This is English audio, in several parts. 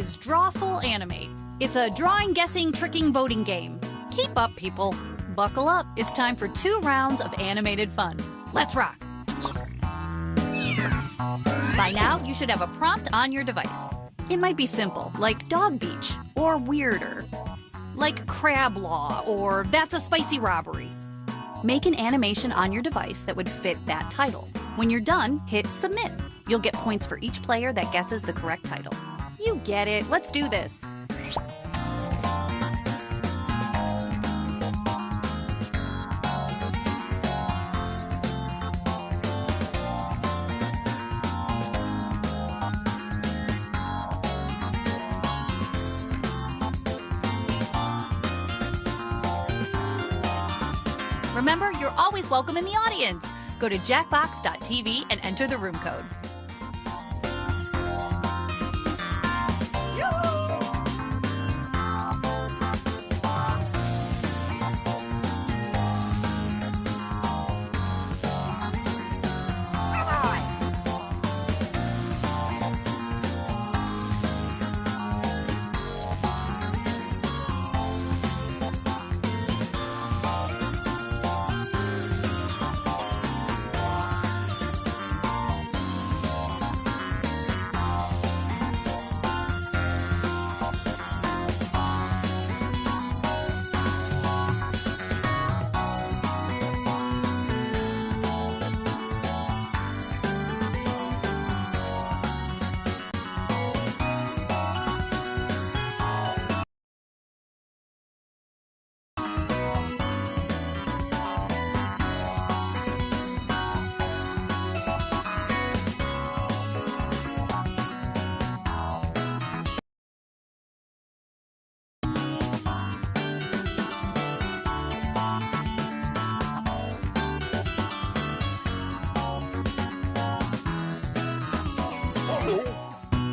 is Drawful Animate. It's a drawing, guessing, tricking, voting game. Keep up, people. Buckle up. It's time for 2 rounds of animated fun. Let's rock. By now, you should have a prompt on your device. It might be simple, like Dog Beach, or weirder, like Crab Law, or That's a Spicy Robbery. Make an animation on your device that would fit that title. When you're done, hit Submit. You'll get points for each player that guesses the correct title. You get it. Let's do this. Remember, you're always welcome in the audience. Go to jackbox.tv and enter the room code.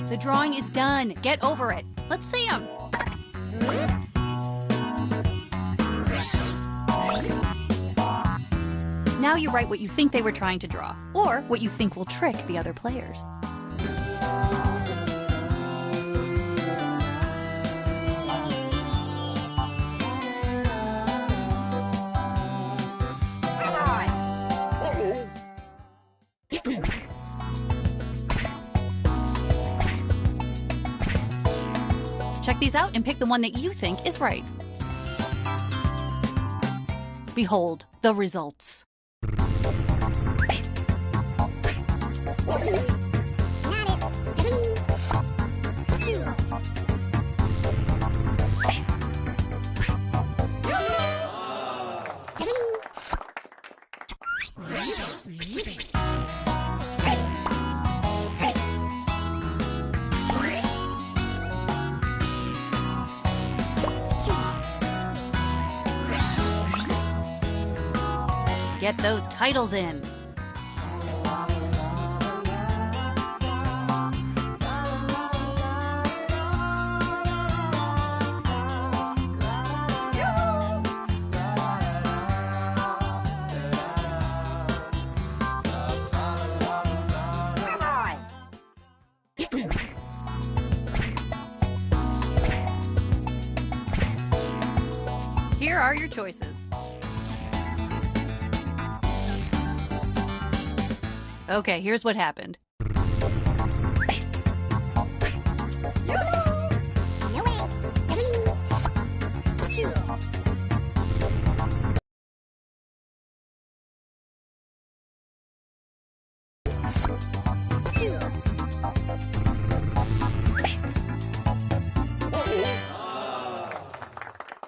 The drawing is done. Get over it. Let's see them. Now you write what you think they were trying to draw, or what you think will trick the other players. Check these out and pick the one that you think is right. Behold the results. Get those titles in. Here are your choices. Okay, here's what happened.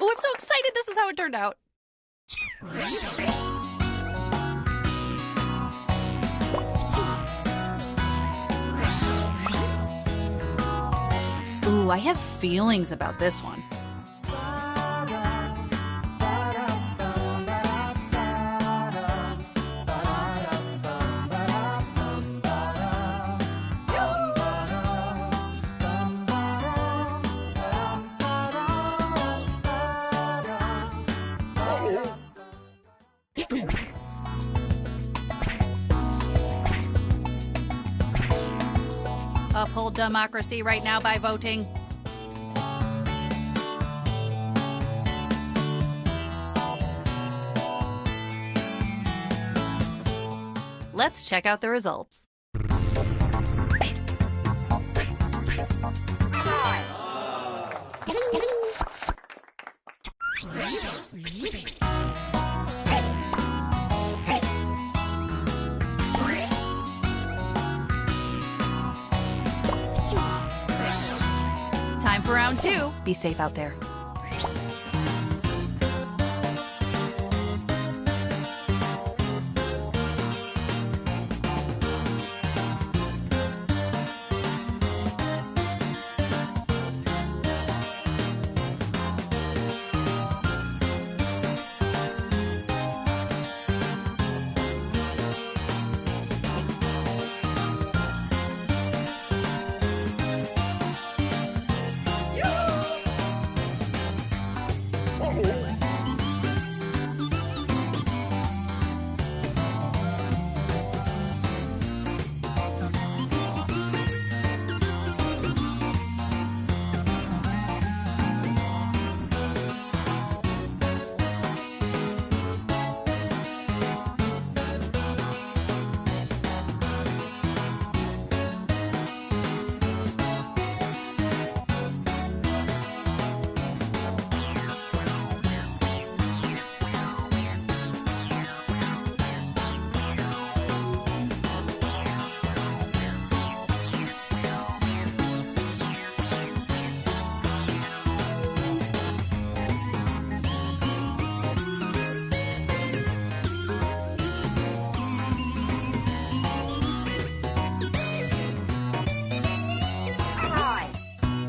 Oh, I'm so excited! This is how it turned out. Ooh, I have feelings about this one. Uphold democracy right now by voting. Let's check out the results. Time for round 2. Be safe out there.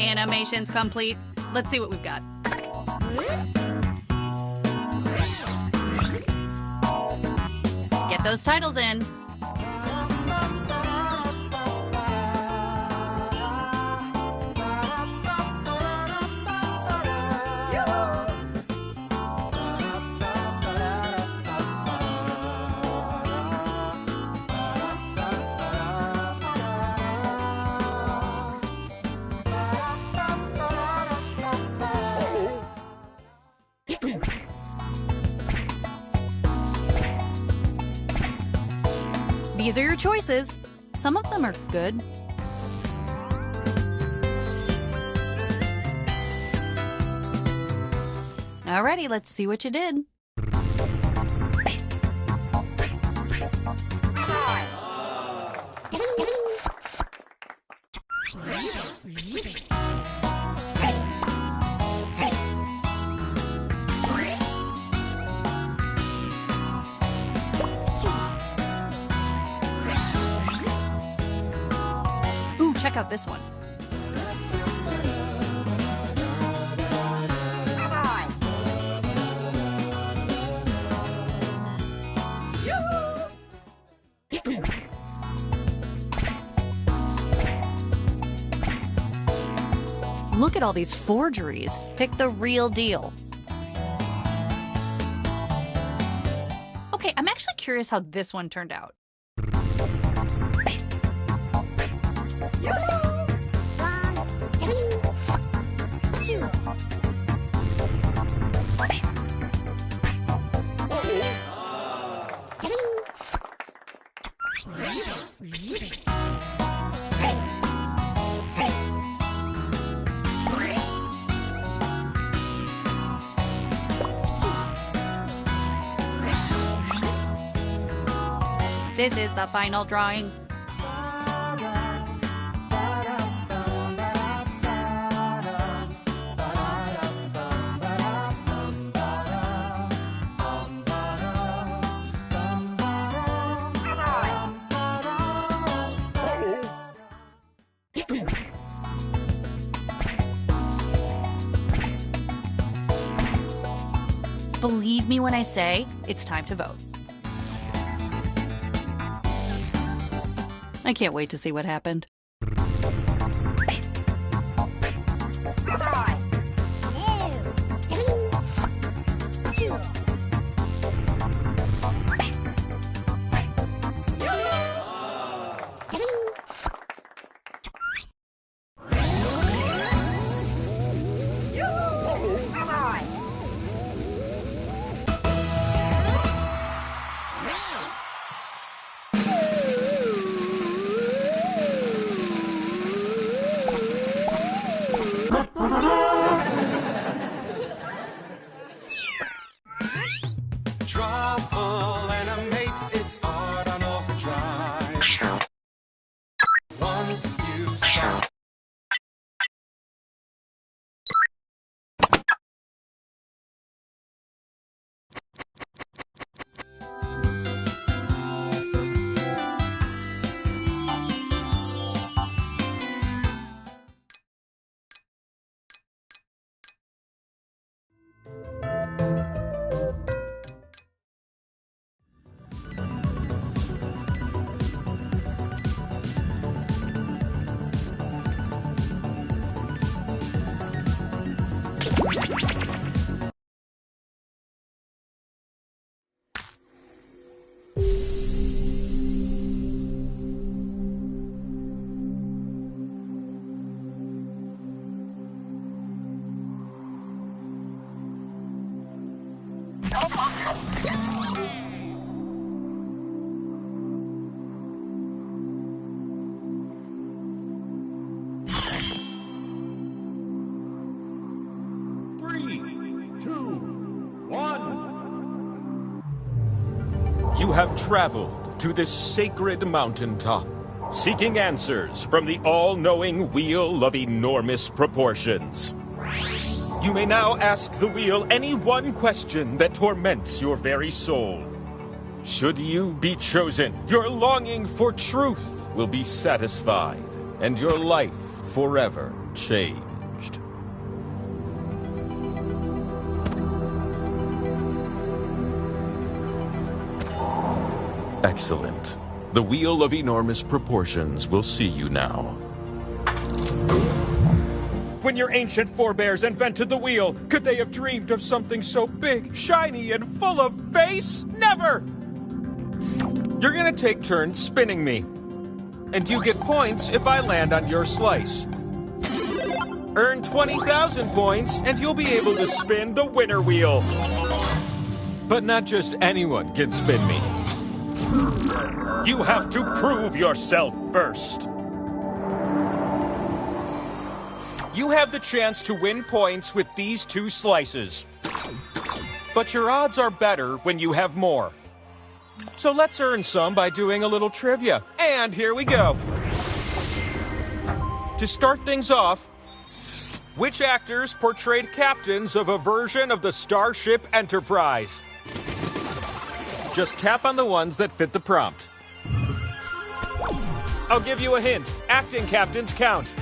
Animation's complete. Let's see what we've got. Get those titles in. These are your choices. Some of them are good. Alrighty, let's see what you did. Ooh, check out this one. at all these forgeries. Pick the real deal. Okay, I'm actually curious how this one turned out. This is the final drawing. Believe me when I say it's time to vote. I can't wait to see what happened. Trouble animate, it's art on overdrive. Once you stop. You have traveled to this sacred mountaintop, seeking answers from the all-knowing wheel of enormous proportions. You may now ask the wheel any one question that torments your very soul. Should you be chosen, your longing for truth will be satisfied, and your life forever changed. Excellent. The wheel of enormous proportions will see you now. When your ancient forebears invented the wheel, could they have dreamed of something so big, shiny, and full of face? Never! You're gonna take turns spinning me. And you get points if I land on your slice. Earn 20,000 points, and you'll be able to spin the winner wheel. But not just anyone can spin me. You have to prove yourself first. You have the chance to win points with these two slices. But your odds are better when you have more. So let's earn some by doing a little trivia. And here we go. To start things off, which actors portrayed captains of a version of the Starship Enterprise? Just tap on the ones that fit the prompt. I'll give you a hint. Acting captains count.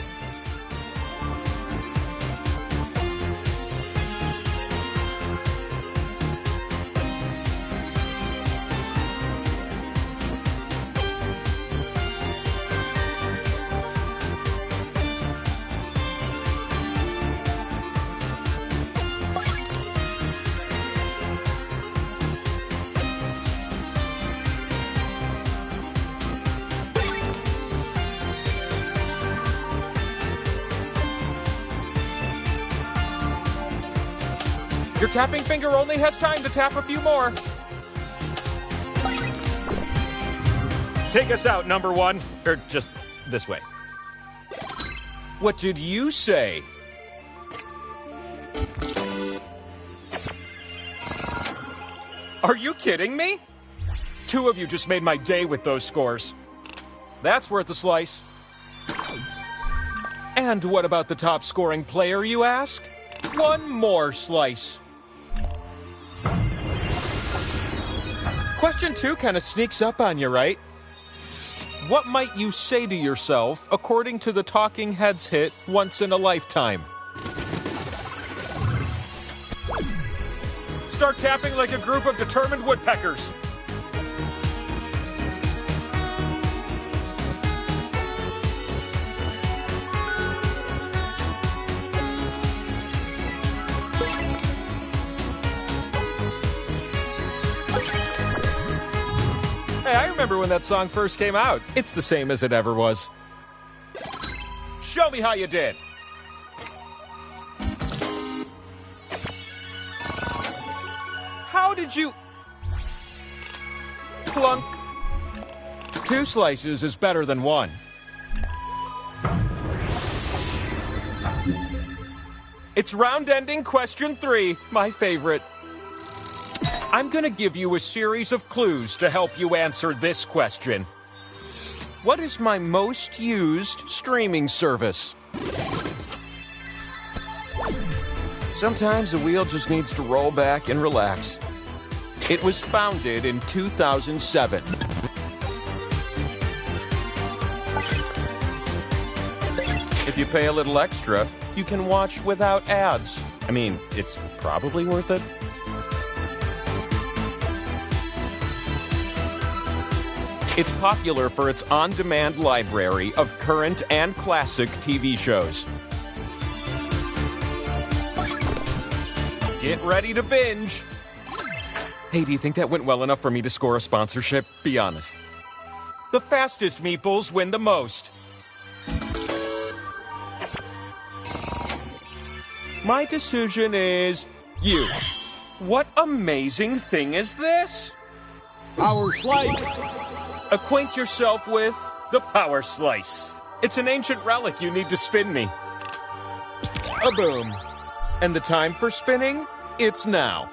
Your tapping finger only has time to tap a few more. Take us out, number one. Or just this way. What did you say? Are you kidding me? Two of you just made my day with those scores. That's worth a slice. And what about the top scoring player, you ask? One more slice. Question 2 kind of sneaks up on you, right? What might you say to yourself according to the Talking Heads hit Once in a Lifetime? Start tapping like a group of determined woodpeckers. Hey, I remember when that song first came out. It's the same as it ever was. Show me how you did. How did you... Plunk. 2 slices is better than 1. It's round ending question 3, my favorite. I'm gonna give you a series of clues to help you answer this question. What is my most used streaming service? Sometimes the wheel just needs to roll back and relax. It was founded in 2007. If you pay a little extra, you can watch without ads. I mean, it's probably worth it. It's popular for its on-demand library of current and classic TV shows. Get ready to binge! Hey, do you think that went well enough for me to score a sponsorship? Be honest. The fastest meeples win the most. My decision is you. What amazing thing is this? Power Slice! Acquaint yourself with the Power Slice. It's an ancient relic you need to spin me. A boom. And the time for spinning? It's now.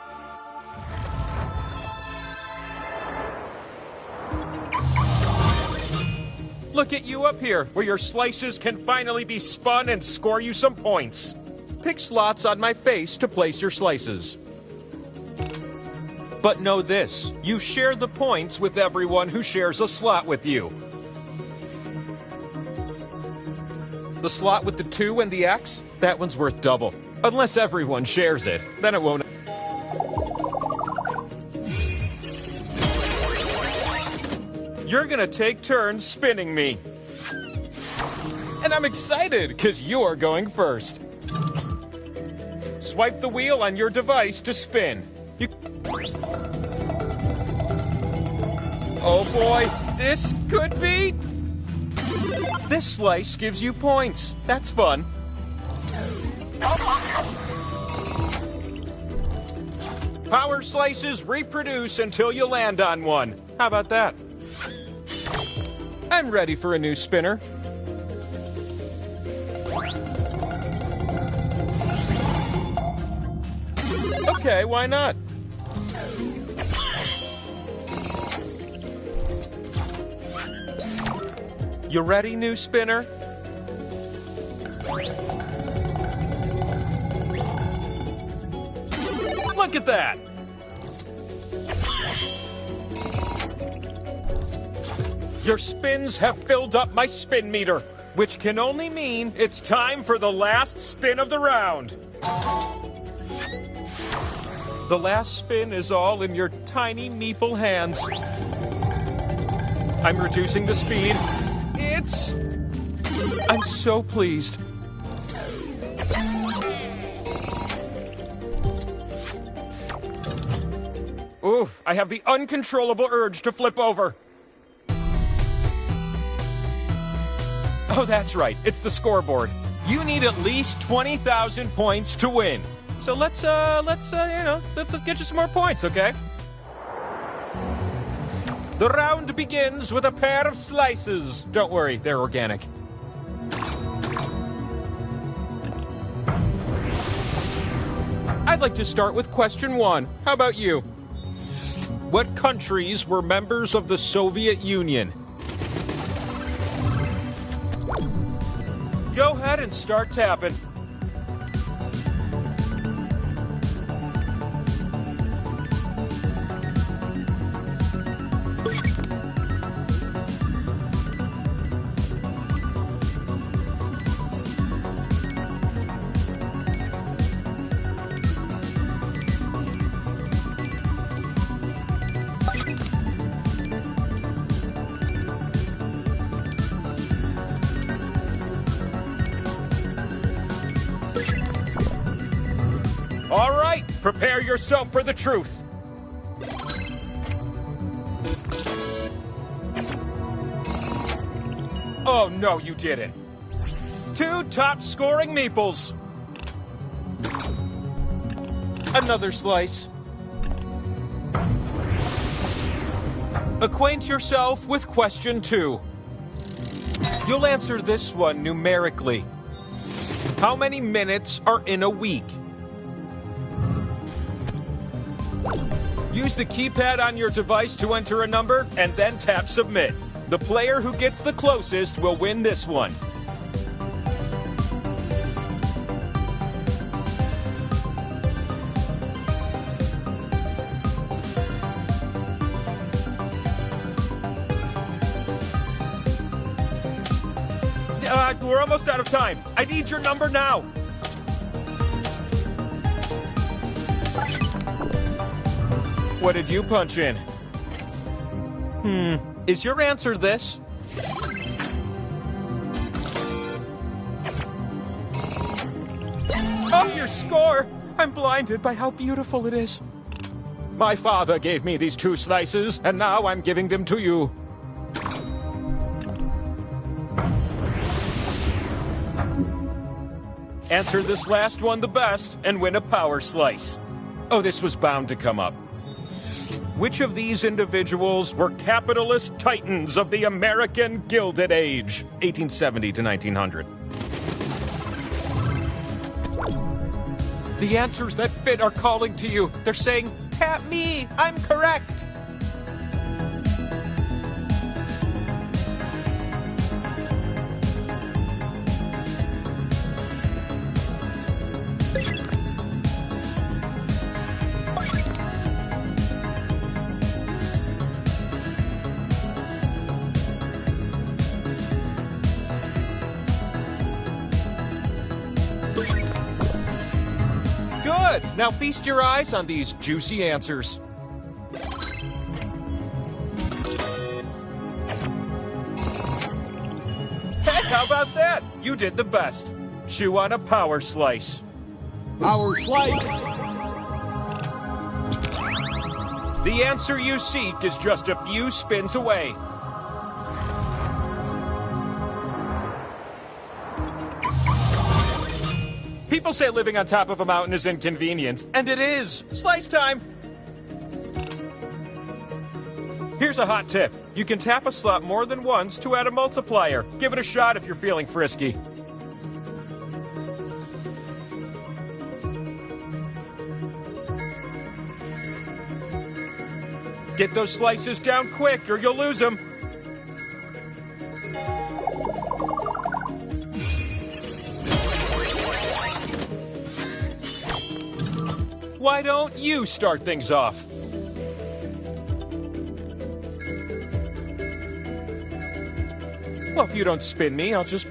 Look at you up here, where your slices can finally be spun and score you some points. Pick slots on my face to place your slices. But know this, you share the points with everyone who shares a slot with you. The slot with the 2 and the X, that one's worth double. Unless everyone shares it, then it won't. You're gonna take turns spinning me. And I'm excited, because you're going first. Swipe the wheel on your device to spin. Oh boy, this could be... This slice gives you points. That's fun. Power slices reproduce until you land on one. How about that? I'm ready for a new spinner. Okay, why not? You ready, new spinner? Look at that! Your spins have filled up my spin meter, which can only mean it's time for the last spin of the round. The last spin is all in your tiny meeple hands. I'm reducing the speed. I'm so pleased. Oof, I have the uncontrollable urge to flip over. Oh, that's right. It's the scoreboard. You need at least 20,000 points to win. So let's get you some more points, okay? The round begins with a pair of slices. Don't worry, they're organic. I'd like to start with question 1. How about you? What countries were members of the Soviet Union? Go ahead and start tapping. All right, prepare yourself for the truth. Oh, no, you didn't. 2 top-scoring meeples. Another slice. Acquaint yourself with question 2. You'll answer this one numerically. How many minutes are in a week? Use the keypad on your device to enter a number and then tap submit. The player who gets the closest will win this one. We're almost out of time. I need your number now. What did you punch in? Is your answer this? Oh, your score! I'm blinded by how beautiful it is. My father gave me these 2 slices, and now I'm giving them to you. Answer this last one the best, and win a power slice. Oh, this was bound to come up. Which of these individuals were capitalist titans of the American Gilded Age, 1870 to 1900? The answers that fit are calling to you. They're saying, tap me, I'm correct. Good! Now feast your eyes on these juicy answers. Hey, how about that? You did the best. Chew on a power slice. Power slice. The answer you seek is just a few spins away. People say living on top of a mountain is inconvenient, and it is. Slice time! Here's a hot tip. You can tap a slot more than once to add a multiplier. Give it a shot if you're feeling frisky. Get those slices down quick or you'll lose them. Why don't you start things off? Well, if you don't spin me, I'll just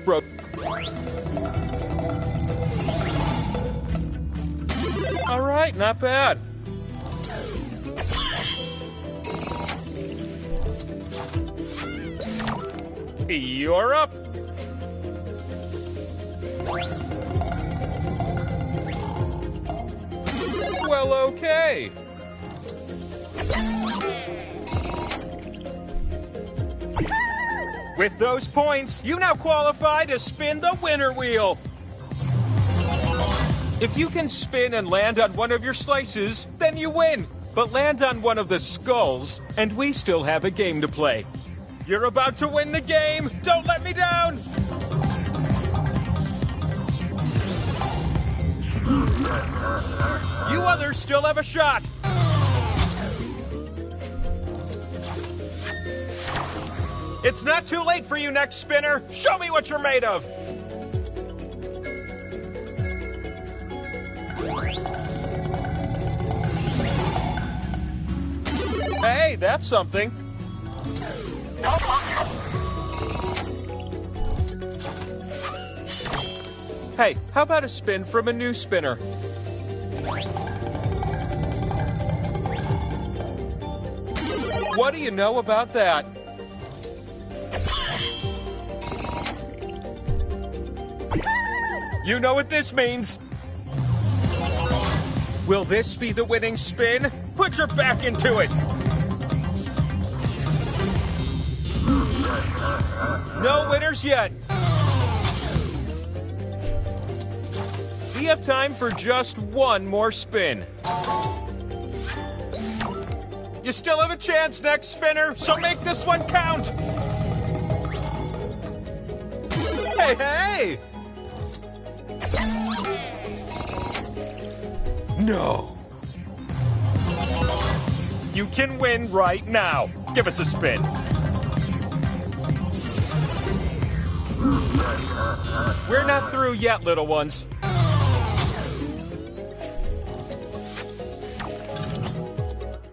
All right, not bad. You're up. Well, okay. With those points, you now qualify to spin the winner wheel. If you can spin and land on one of your slices, then you win. But land on one of the skulls, and we still have a game to play. You're about to win the game! Don't let me down! You others still have a shot! It's not too late for you, next spinner! Show me what you're made of! Hey, that's something. Hey, how about a spin from a new spinner? What do you know about that? You know what this means. Will this be the winning spin? Put your back into it. No winners yet. We have time for just one more spin. You still have a chance, next spinner, so make this one count. Hey, hey! No. You can win right now. Give us a spin. We're not through yet, little ones.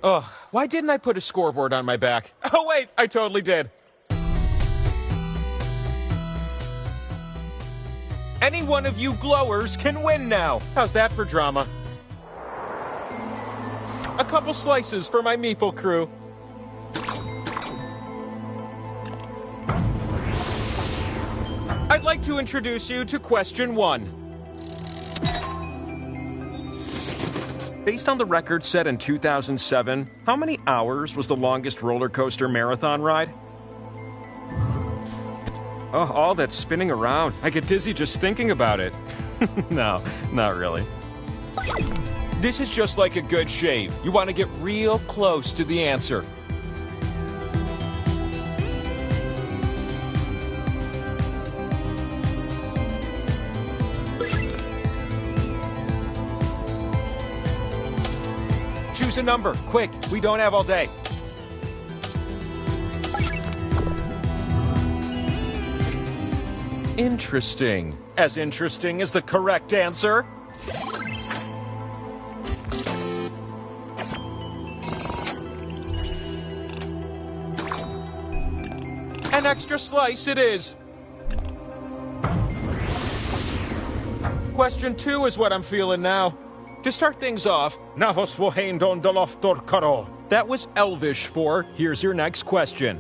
Ugh, why didn't I put a scoreboard on my back? Oh wait, I totally did. Any one of you glowers can win now. How's that for drama? A couple slices for my meeple crew. I'd like to introduce you to question 1. Based on the record set in 2007, how many hours was the longest roller coaster marathon ride? Oh, all that spinning around. I get dizzy just thinking about it. No, not really. This is just like a good shave. You want to get real close to the answer. Choose a number, quick. We don't have all day. Interesting. As interesting as the correct answer. An extra slice it is. Question 2 is what I'm feeling now. To start things off, that was Elvish for here's your next question.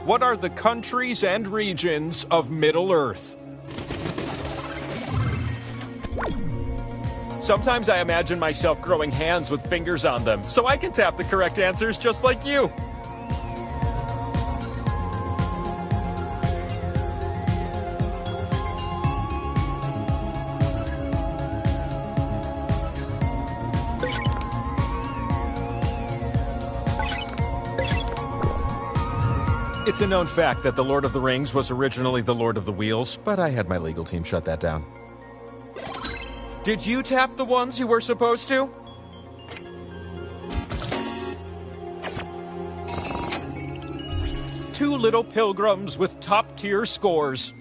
What are the countries and regions of Middle-earth? Sometimes I imagine myself growing hands with fingers on them, so I can tap the correct answers just like you. It's a known fact that The Lord of the Rings was originally The Lord of the Wheels, but I had my legal team shut that down. Did you tap the ones you were supposed to? Two little pilgrims with top-tier scores.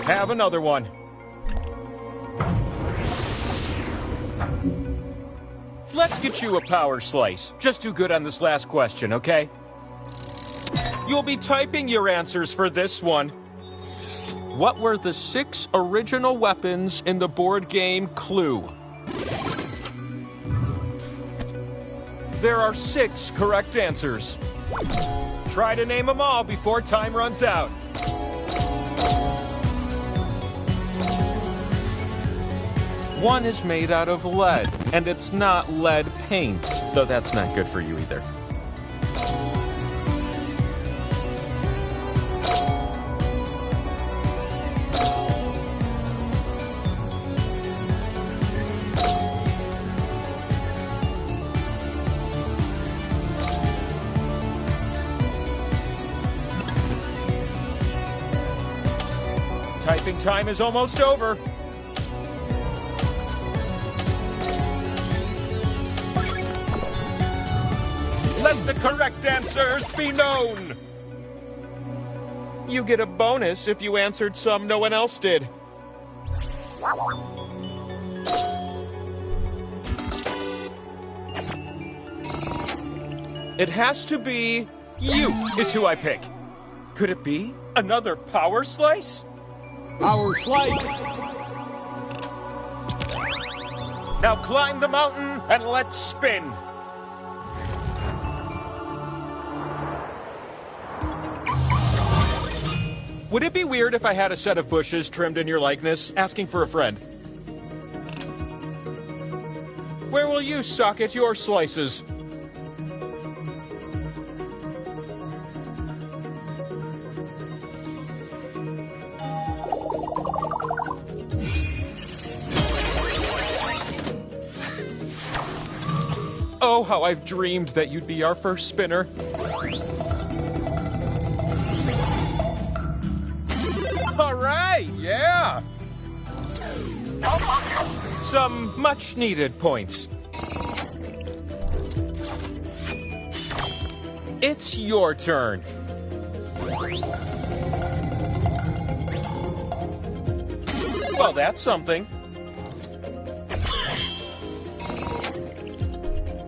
Have another one. Let's get you a power slice. Just do good on this last question, okay? You'll be typing your answers for this one. What were the 6 original weapons in the board game Clue? There are 6 correct answers. Try to name them all before time runs out. One is made out of lead, and it's not lead paint, though that's not good for you either. time is almost over. Let the correct answers be known. You get a bonus if you answered some no one else did. It has to be you is who I pick. Could it be another power slice? Power slice. Now climb the mountain and let's spin. Would it be weird if I had a set of bushes trimmed in your likeness, asking for a friend? Where will you socket your slices? Oh, how I've dreamed that you'd be our first spinner. All right, yeah. Some much-needed points. It's your turn. Well, that's something.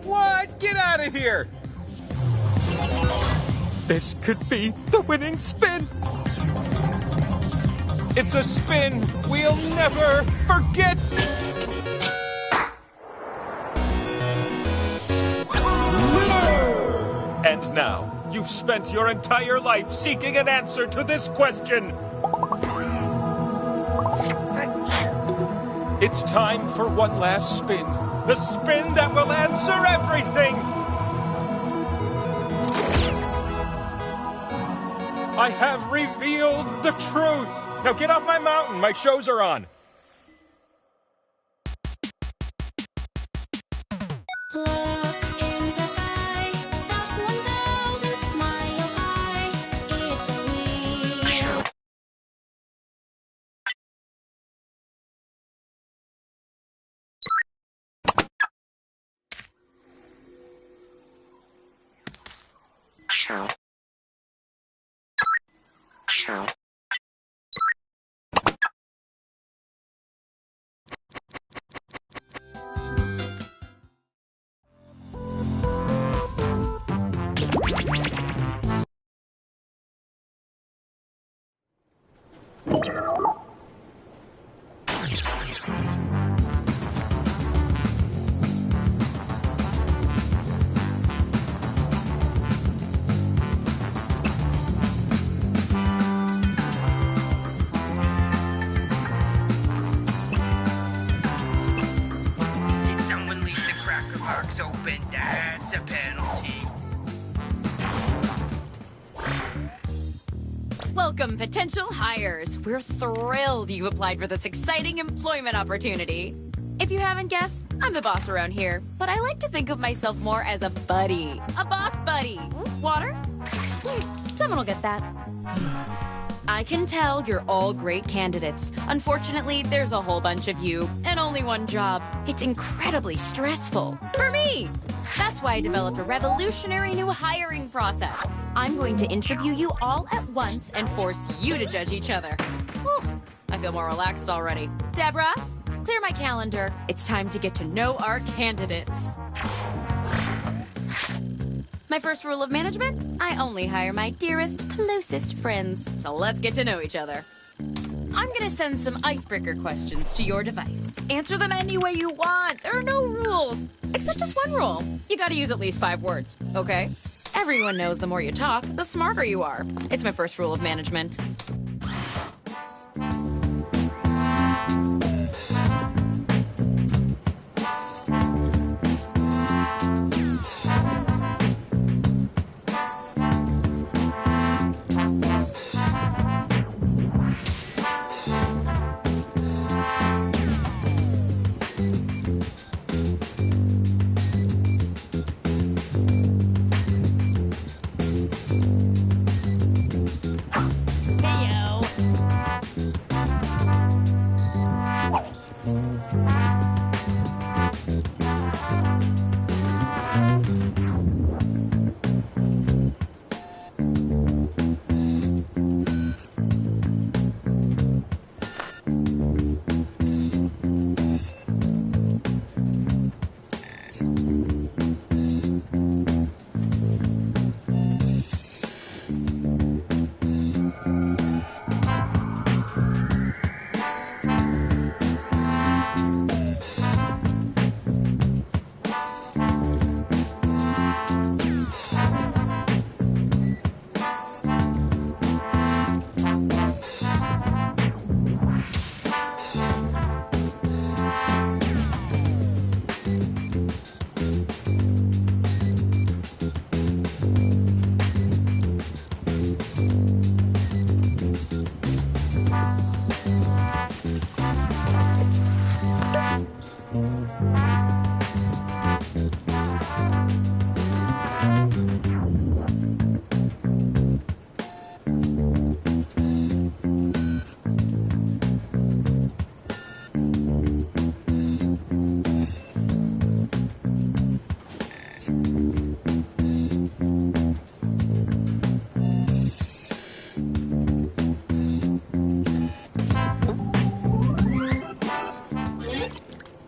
What? Get out of here! This could be the winning spin. It's a spin we'll never forget. And now, you've spent your entire life seeking an answer to this question. It's time for one last spin. The spin that will answer everything. I have revealed the truth. Now get off my mountain. My shows are on. Look in the sky, up 1,000 miles high. It's the wheel. Did someone leave the cracker box open? That's a penalty. Welcome, potential hires. We're thrilled you applied for this exciting employment opportunity. If you haven't guessed, I'm the boss around here, but I like to think of myself more as a buddy. A boss buddy. Water? Someone will get that. I can tell you're all great candidates. Unfortunately, there's a whole bunch of you and only one job. It's incredibly stressful. For me! That's why I developed a revolutionary new hiring process. I'm going to interview you all at once and force you to judge each other. Whew, I feel more relaxed already. Deborah, clear my calendar. It's time to get to know our candidates. My first rule of management, I only hire my dearest, closest friends. So let's get to know each other. I'm gonna send some icebreaker questions to your device. Answer them any way you want. There are no rules. Except this one rule. You gotta use at least 5 words, okay? Everyone knows the more you talk, the smarter you are. It's my first rule of management. Hey,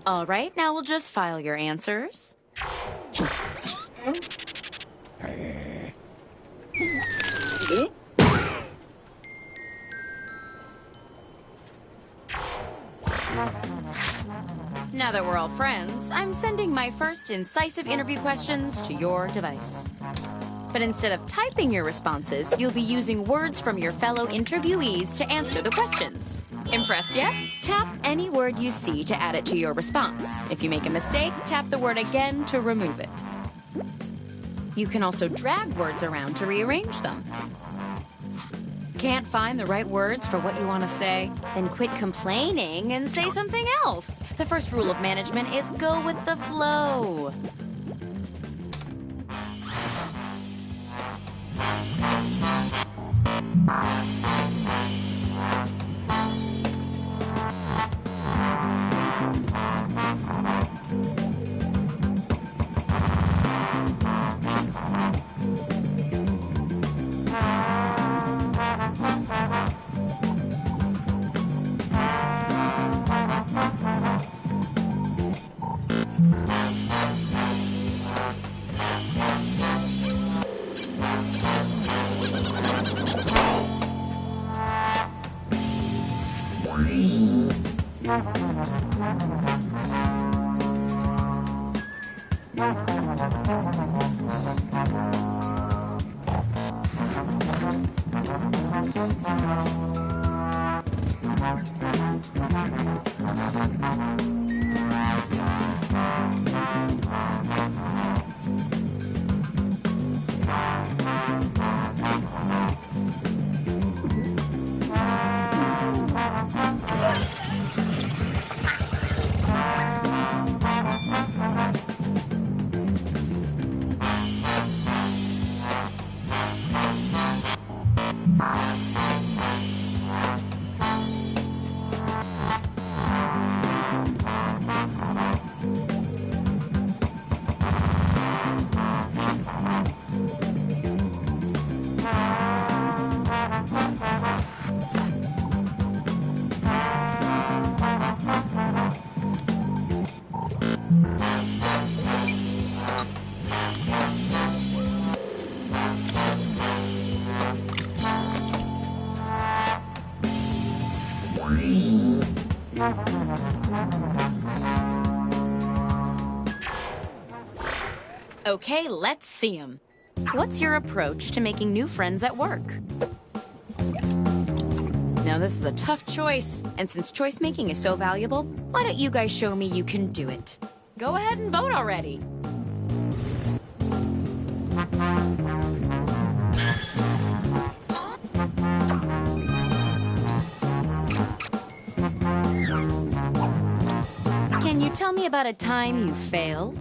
All right, now we'll just file your answers. Now that we're all friends, I'm sending my first incisive interview questions to your device. But instead of typing your responses, you'll be using words from your fellow interviewees to answer the questions. Impressed yet? Tap any word you see to add it to your response. If you make a mistake, tap the word again to remove it. You can also drag words around to rearrange them. Can't find the right words for what you want to say? Then quit complaining and say something else. The first rule of management is go with the flow. Okay, let's see 'em. What's your approach to making new friends at work? Now, this is a tough choice, and since choice making is so valuable, why don't you guys show me you can do it? Go ahead and vote already. Can you tell me about a time you failed?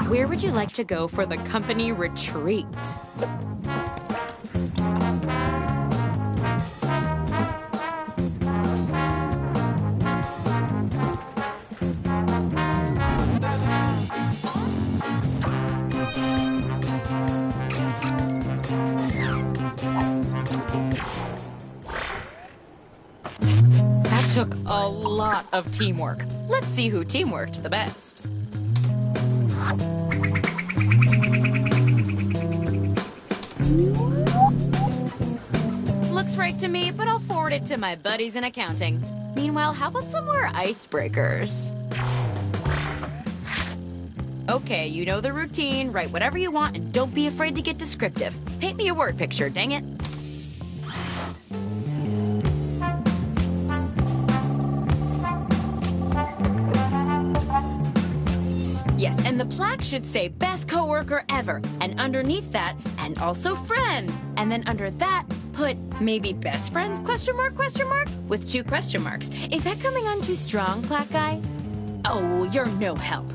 Where would you like to go for the company retreat? That took a lot of teamwork. Let's see who teamworked the best. Looks right to me, but I'll forward it to my buddies in accounting. Meanwhile, how about some more icebreakers? Okay, you know the routine. Write whatever you want and don't be afraid to get descriptive. Paint me a word picture, dang it. Yes, and the plaque should say best coworker ever. And underneath that, and also friend. And then under that, put maybe best friends, question mark, with 2 question marks. Is that coming on too strong, plaque guy? Oh, you're no help.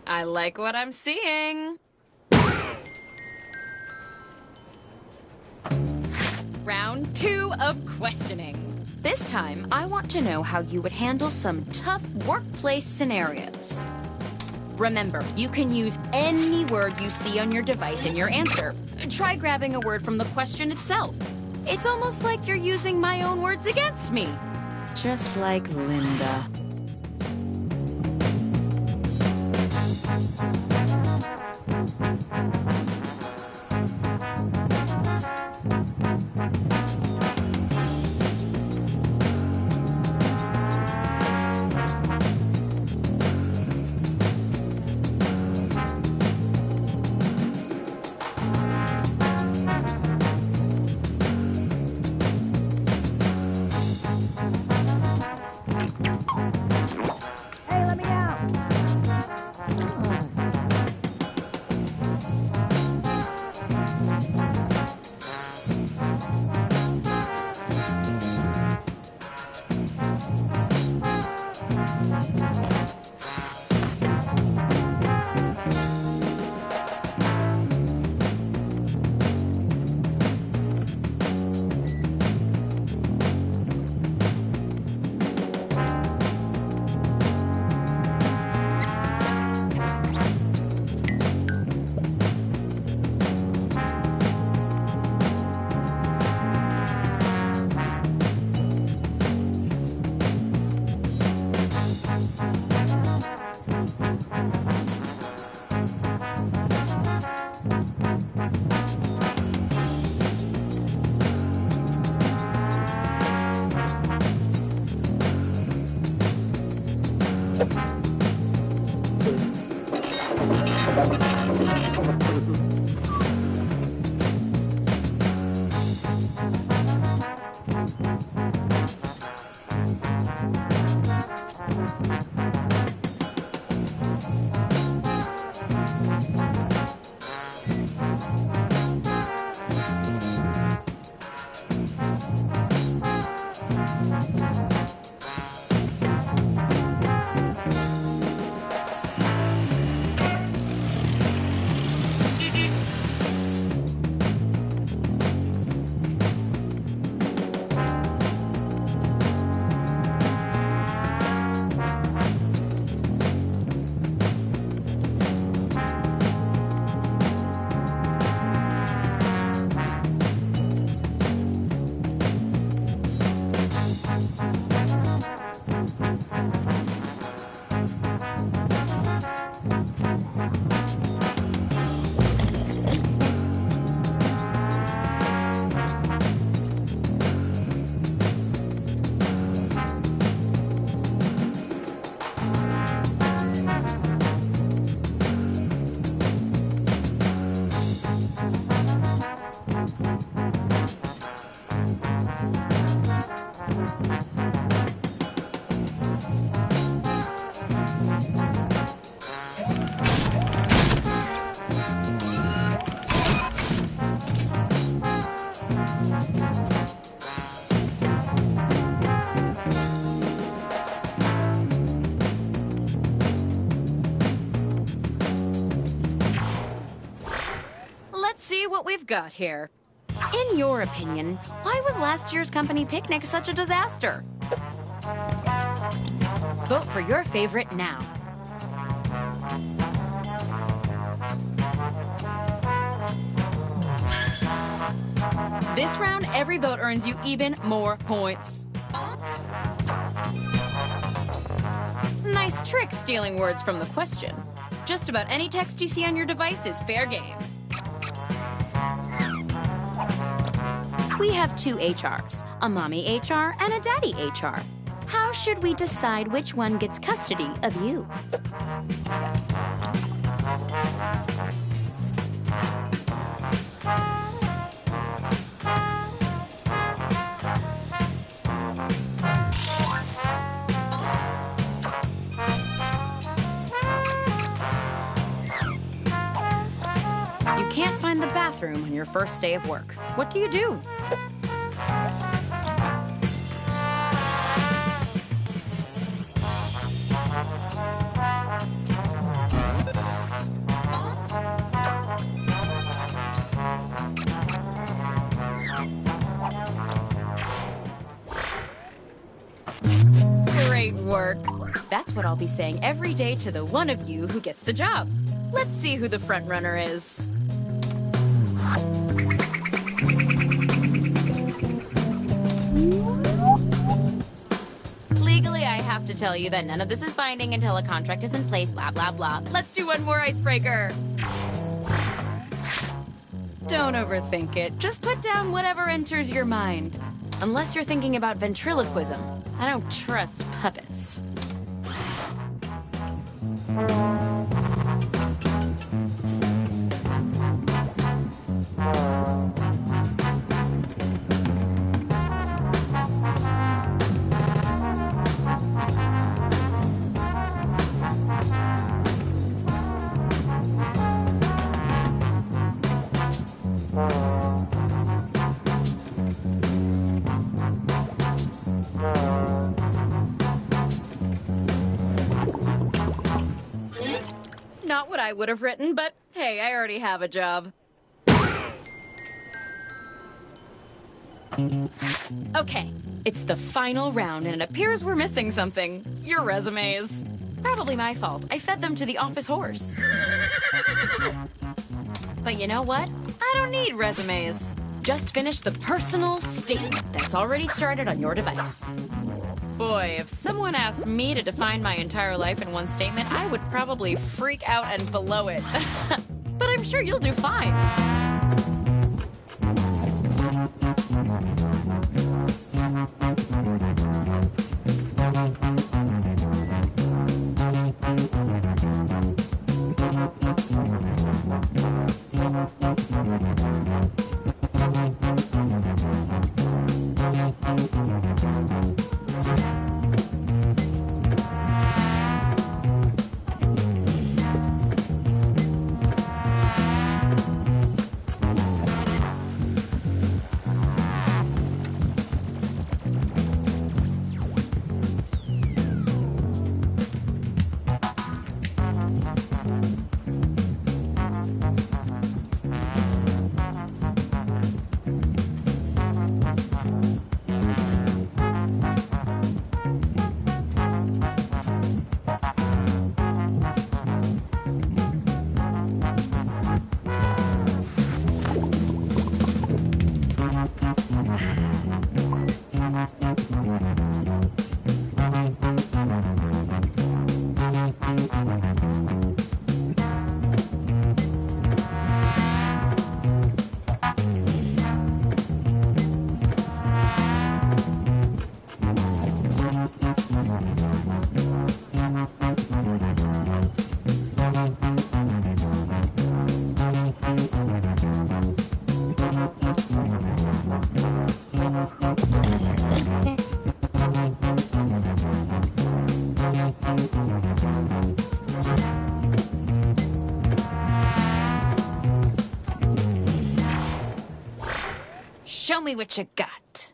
I like what I'm seeing. Round 2 of questioning. This time, I want to know how you would handle some tough workplace scenarios. Remember, you can use any word you see on your device in your answer. Try grabbing a word from the question itself. It's almost like you're using my own words against me. Just like Linda. Let's see what we've got here. In your opinion, why was last year's company picnic such a disaster? Vote for your favorite now. This round, every vote earns you even more points. Nice trick stealing words from the question. Just about any text you see on your device is fair game. We have two HRs, a mommy HR and a daddy HR. How should we decide which one gets custody of you? You can't find the bathroom on your first day of work. What do you do? Great work. That's what I'll be saying every day to the one of you who gets the job. Let's see who the front runner is. Legally, I have to tell you that none of this is binding until a contract is in place, blah, blah, blah. Let's do one more icebreaker. Don't overthink it. Just put down whatever enters your mind. Unless you're thinking about ventriloquism. I don't trust puppets. Not what I would have written, but hey, I already have a job. Okay, it's the final round, and it appears we're missing something. Your resumes. Probably my fault. I fed them to the office horse. But you know what? I don't need resumes. Just finish the personal statement that's already started on your device. Boy, if someone asked me to define my entire life in one statement, I would probably freak out and blow it. But I'm sure you'll do fine. Show me what you got.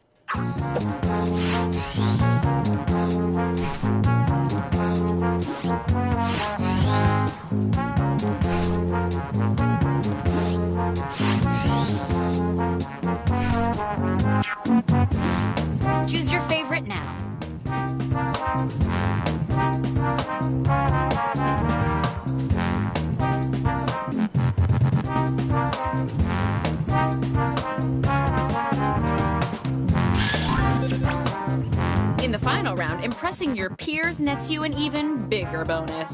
Choose your favorite now. In the final round, impressing your peers nets you an even bigger bonus.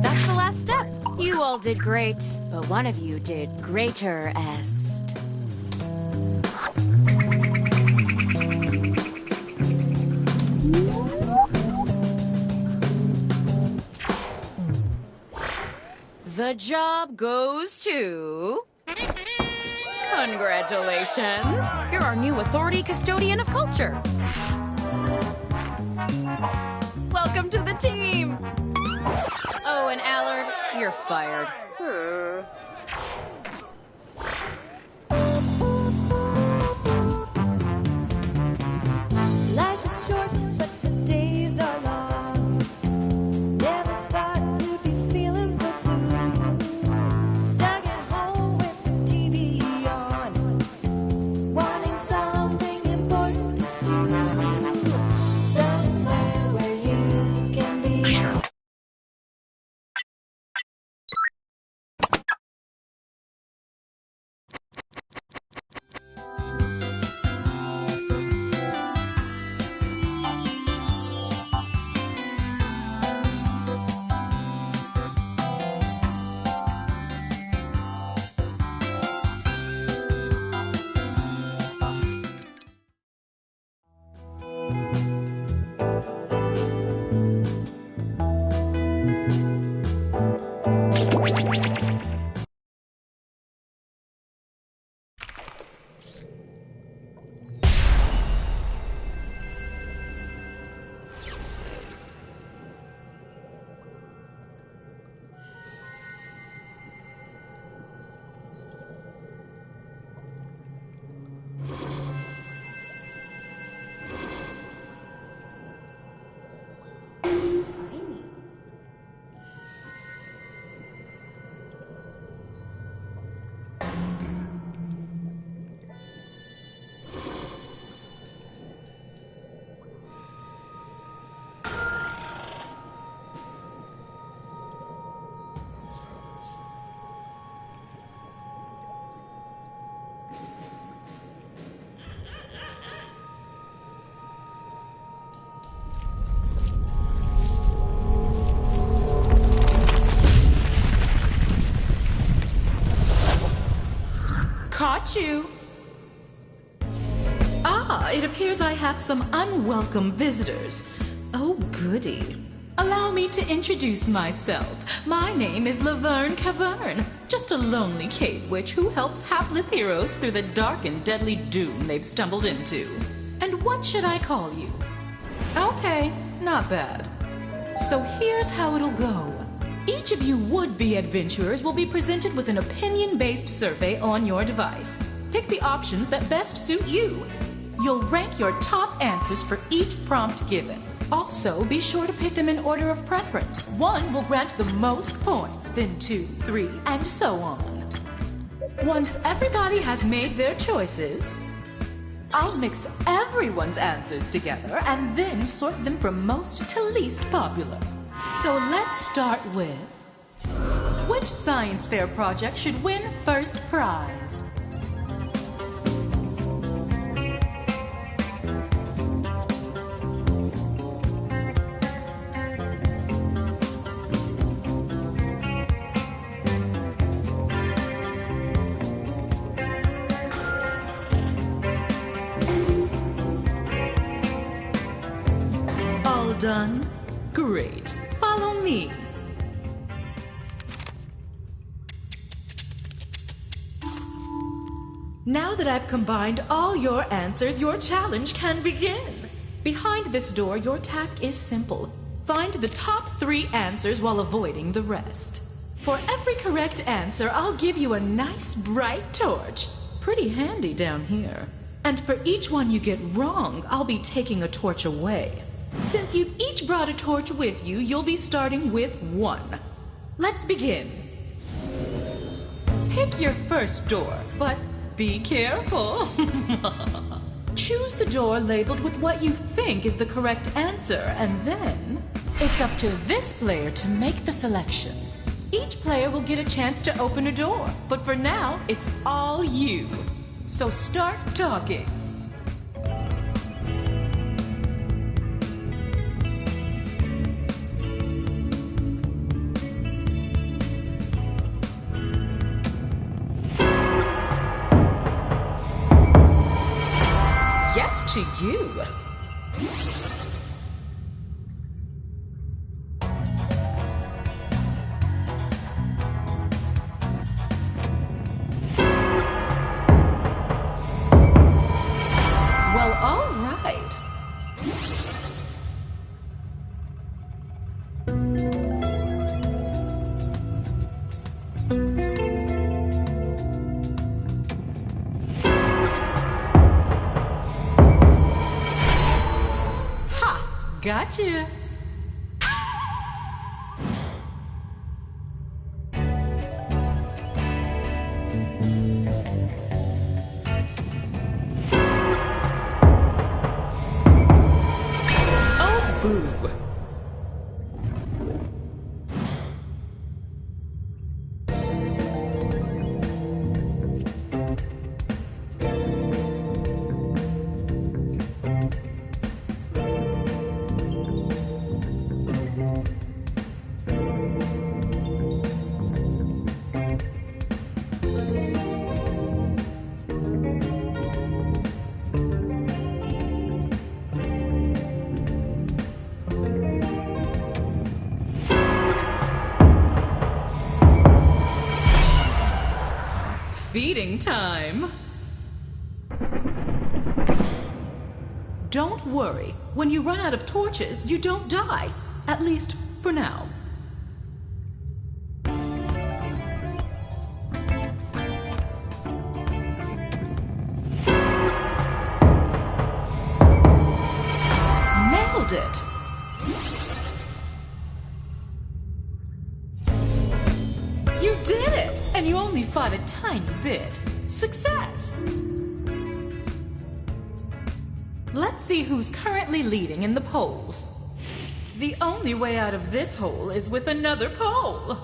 That's the last step. You all did great, but one of you did greater-est. The job goes to... Congratulations! You're our new authority custodian of culture. Welcome to the team! Oh, and Allard, you're fired. Life is short, but the days are long. Never thought you'd be feeling so blue. Stuck at home with the TV on, wanting something important to do. Somewhere where you can be. Caught you. Ah, it appears I have some unwelcome visitors. Oh, goody. Allow me to introduce myself. My name is Laverne Cavern, just a lonely cave witch who helps hapless heroes through the dark and deadly doom they've stumbled into. And what should I call you? Okay, not bad. So here's how it'll go. Each of you would-be adventurers will be presented with an opinion-based survey on your device. Pick the options that best suit you. You'll rank your top answers for each prompt given. Also, be sure to pick them in order of preference. 1 will grant the most points, then 2, 3, and so on. Once everybody has made their choices, I'll mix everyone's answers together and then sort them from most to least popular. So let's start with... which science fair project should win first prize? All done? Great. Follow me. Now that I've combined all your answers, your challenge can begin. Behind this door, your task is simple. Find the top 3 answers while avoiding the rest. For every correct answer, I'll give you a nice bright torch. Pretty handy down here. And for each one you get wrong, I'll be taking a torch away. Since you've each brought a torch with you, you'll be starting with 1. Let's begin. Pick your first door, but be careful. Choose the door labeled with what you think is the correct answer, and then it's up to this player to make the selection. Each player will get a chance to open a door, but for now, it's all you. So start talking. Yes to you. Well, all right. Ha! Gotcha. Oh, boo. Feeding time. Don't worry. When you run out of torches, you don't die. At least for now. Nailed it. You did it! And you only fought a tiny bit. Success! Let's see who's currently leading in the polls. The only way out of this hole is with another poll.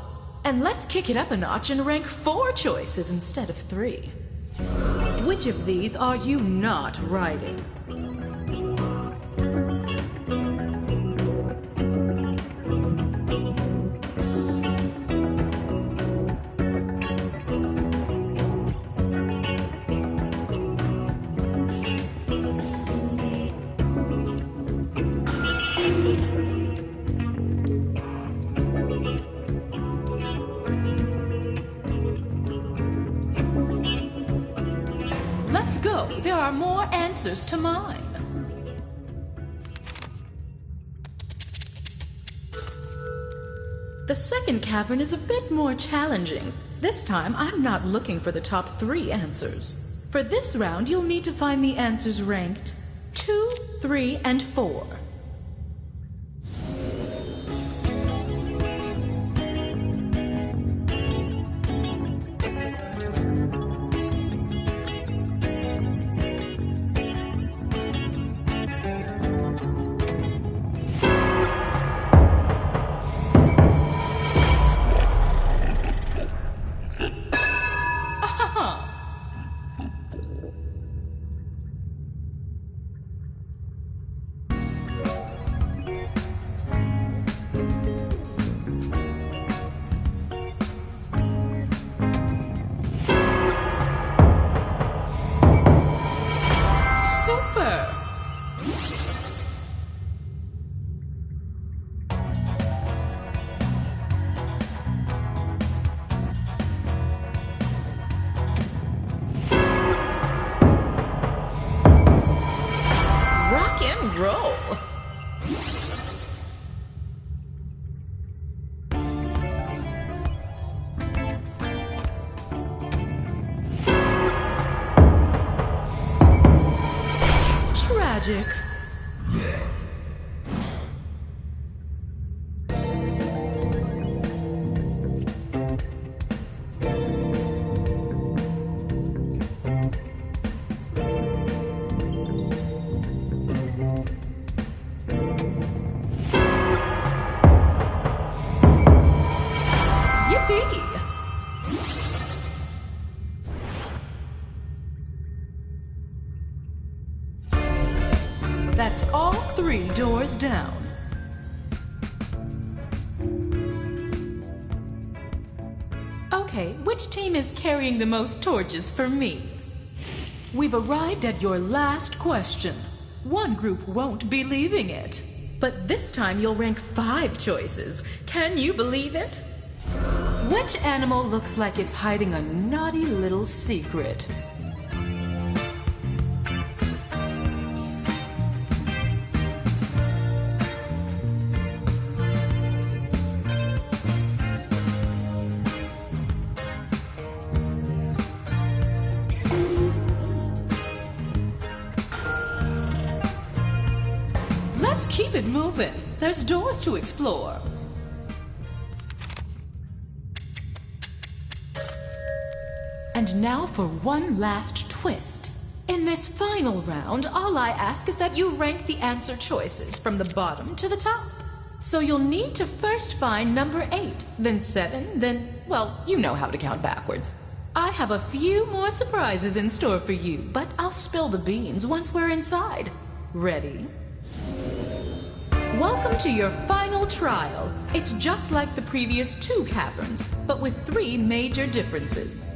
And let's kick it up a notch and rank 4 choices instead of 3. Which of these are you not writing? Let's go. There are more answers to mine. The second cavern is a bit more challenging. This time, I'm not looking for the top 3 answers. For this round, you'll need to find the answers ranked 2, 3, and 4. magic. Yippee! That's all 3 doors down. Okay, which team is carrying the most torches for me? We've arrived at your last question. One group won't be leaving it. But this time you'll rank 5 choices. Can you believe it? Which animal looks like it's hiding a naughty little secret? Let's keep it moving. There's doors to explore. And now for one last twist. In this final round, all I ask is that you rank the answer choices from the bottom to the top. So you'll need to first find number 8, then 7, then, well, you know how to count backwards. I have a few more surprises in store for you, but I'll spill the beans once we're inside. Ready? Welcome to your final trial. It's just like the previous 2 caverns, but with 3 major differences.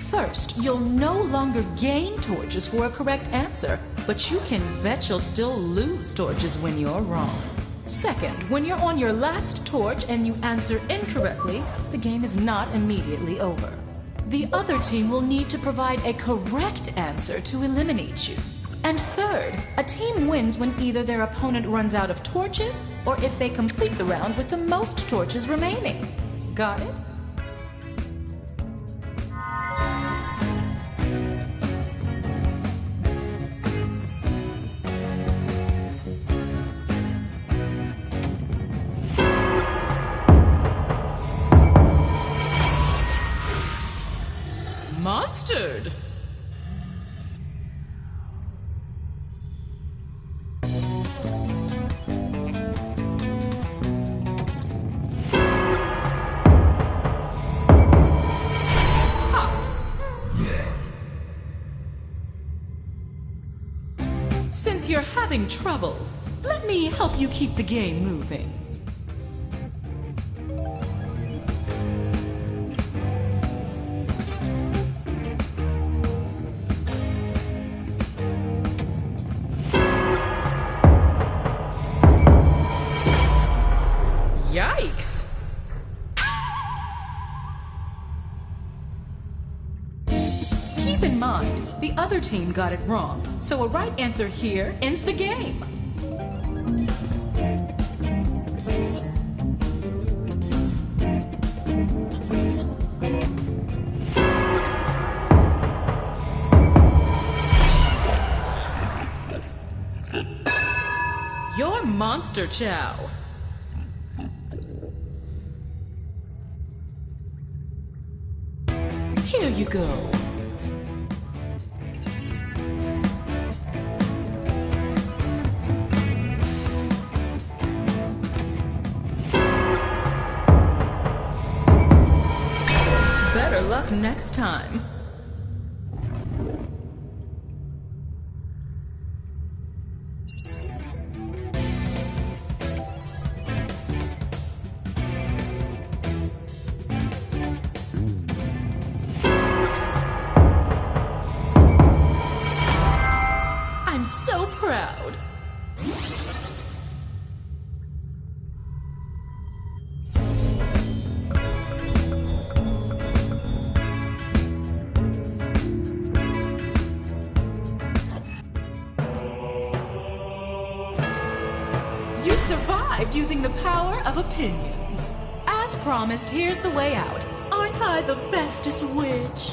First, you'll no longer gain torches for a correct answer, but you can bet you'll still lose torches when you're wrong. Second, when you're on your last torch and you answer incorrectly, the game is not immediately over. The other team will need to provide a correct answer to eliminate you. And third, a team wins when either their opponent runs out of torches or if they complete the round with the most torches remaining. Got it? Monstered! Since you're having trouble, let me help you keep the game moving. Yikes! Keep in mind, the other team got it wrong, so a right answer here ends the game. Your monster chow. Here you go. Better luck next time. I'm so proud. You survived using the power of opinions. As promised, here's the way out. Aren't I the bestest witch?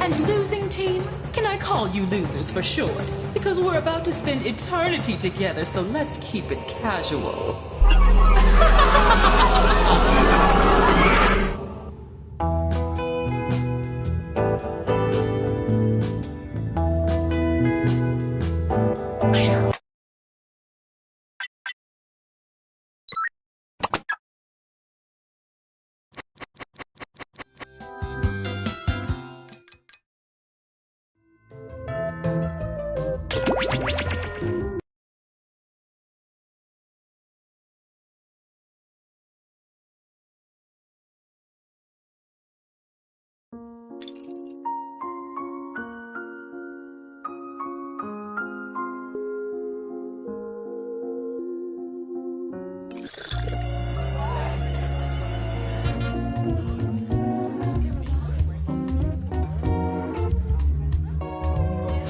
And losing team? Can I call you losers for short? Because we're about to spend eternity together, so let's keep it casual.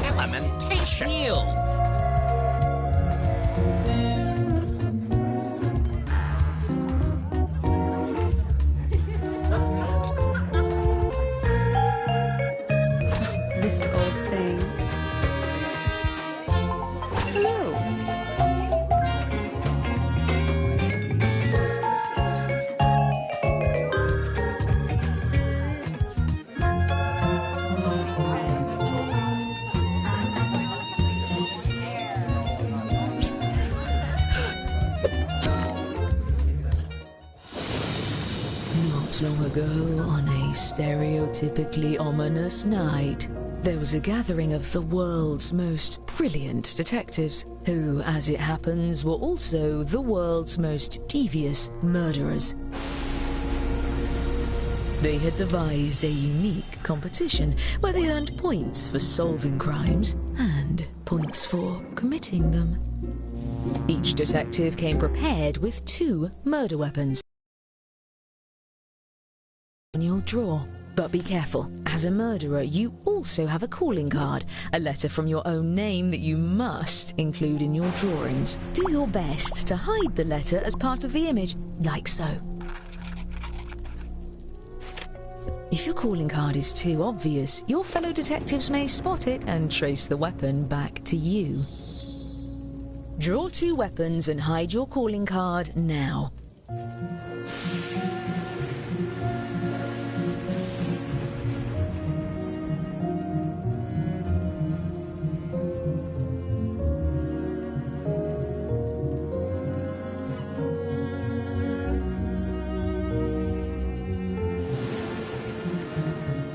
Elementation. This old thing. Hello. Not long ago, on a stereotypically ominous night, there was a gathering of the world's most brilliant detectives, who, as it happens, were also the world's most devious murderers. They had devised a unique competition where they earned points for solving crimes and points for committing them. Each detective came prepared with 2 murder weapons. You'll draw. But be careful. As a murderer, you also have a calling card, a letter from your own name that you must include in your drawings. Do your best to hide the letter as part of the image, like so. If your calling card is too obvious, your fellow detectives may spot it and trace the weapon back to you. Draw 2 weapons and hide your calling card now.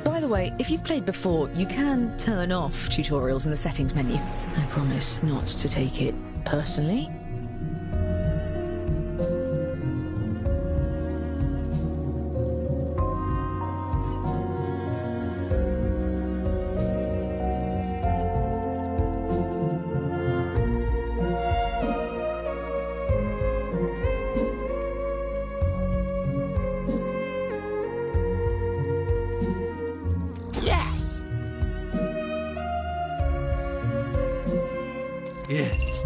By the way, if you've played before, you can turn off tutorials in the settings menu. I promise not to take it personally. Yes. Yes.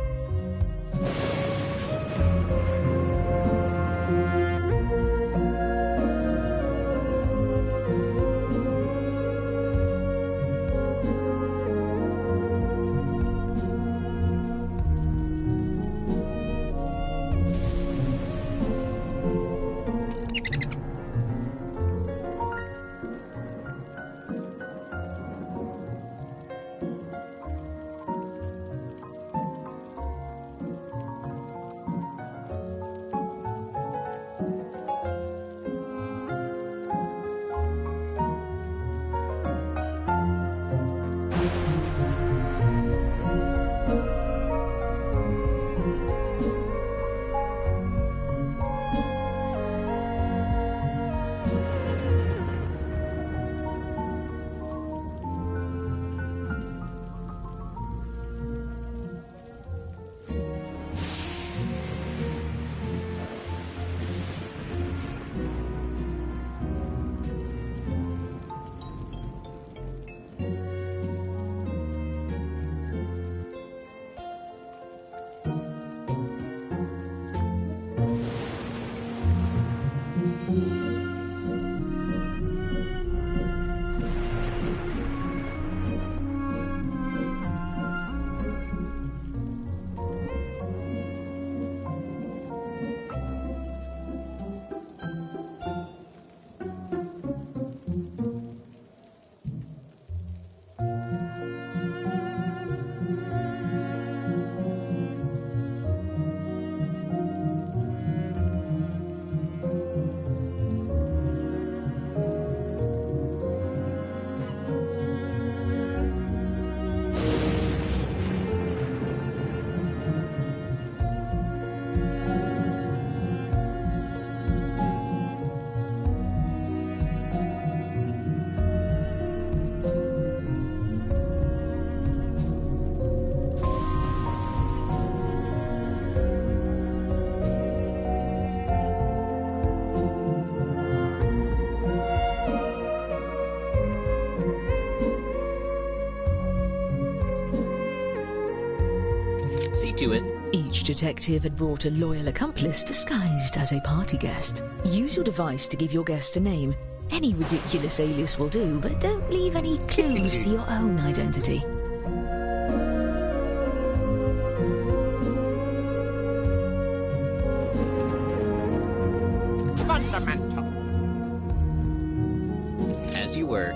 to it. Each detective had brought a loyal accomplice disguised as a party guest. Use your device to give your guest a name. Any ridiculous alias will do, but don't leave any clues to your own identity. Fundamental. As you were.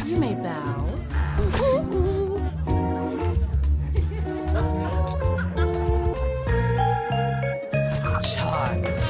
You may bow. Charmed.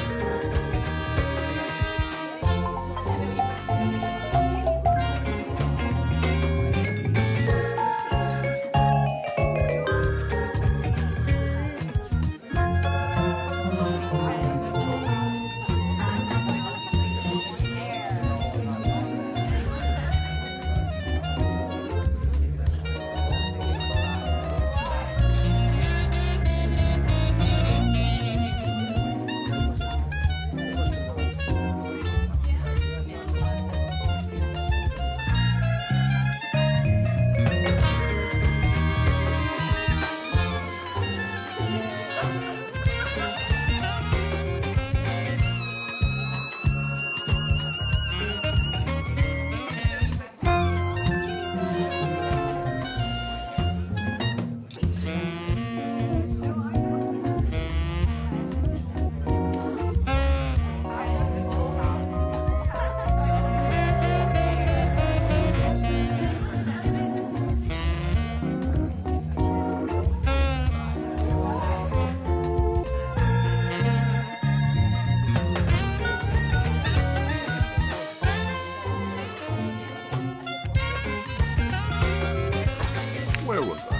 Where was I?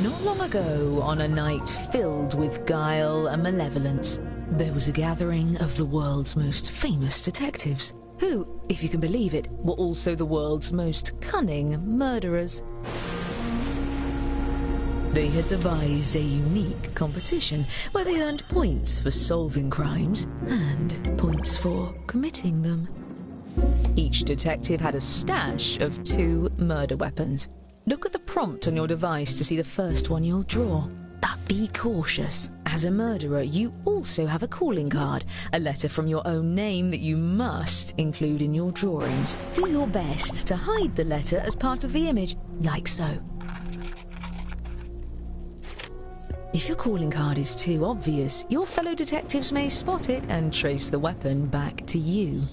Not long ago, on a night filled with guile and malevolence, there was a gathering of the world's most famous detectives, who, if you can believe it, were also the world's most cunning murderers. They had devised a unique competition where they earned points for solving crimes and points for committing them. Each detective had a stash of 2 murder weapons. Look at the prompt on your device to see the first one you'll draw. But be cautious. As a murderer, you also have a calling card, a letter from your own name that you must include in your drawings. Do your best to hide the letter as part of the image, like so. If your calling card is too obvious, your fellow detectives may spot it and trace the weapon back to you.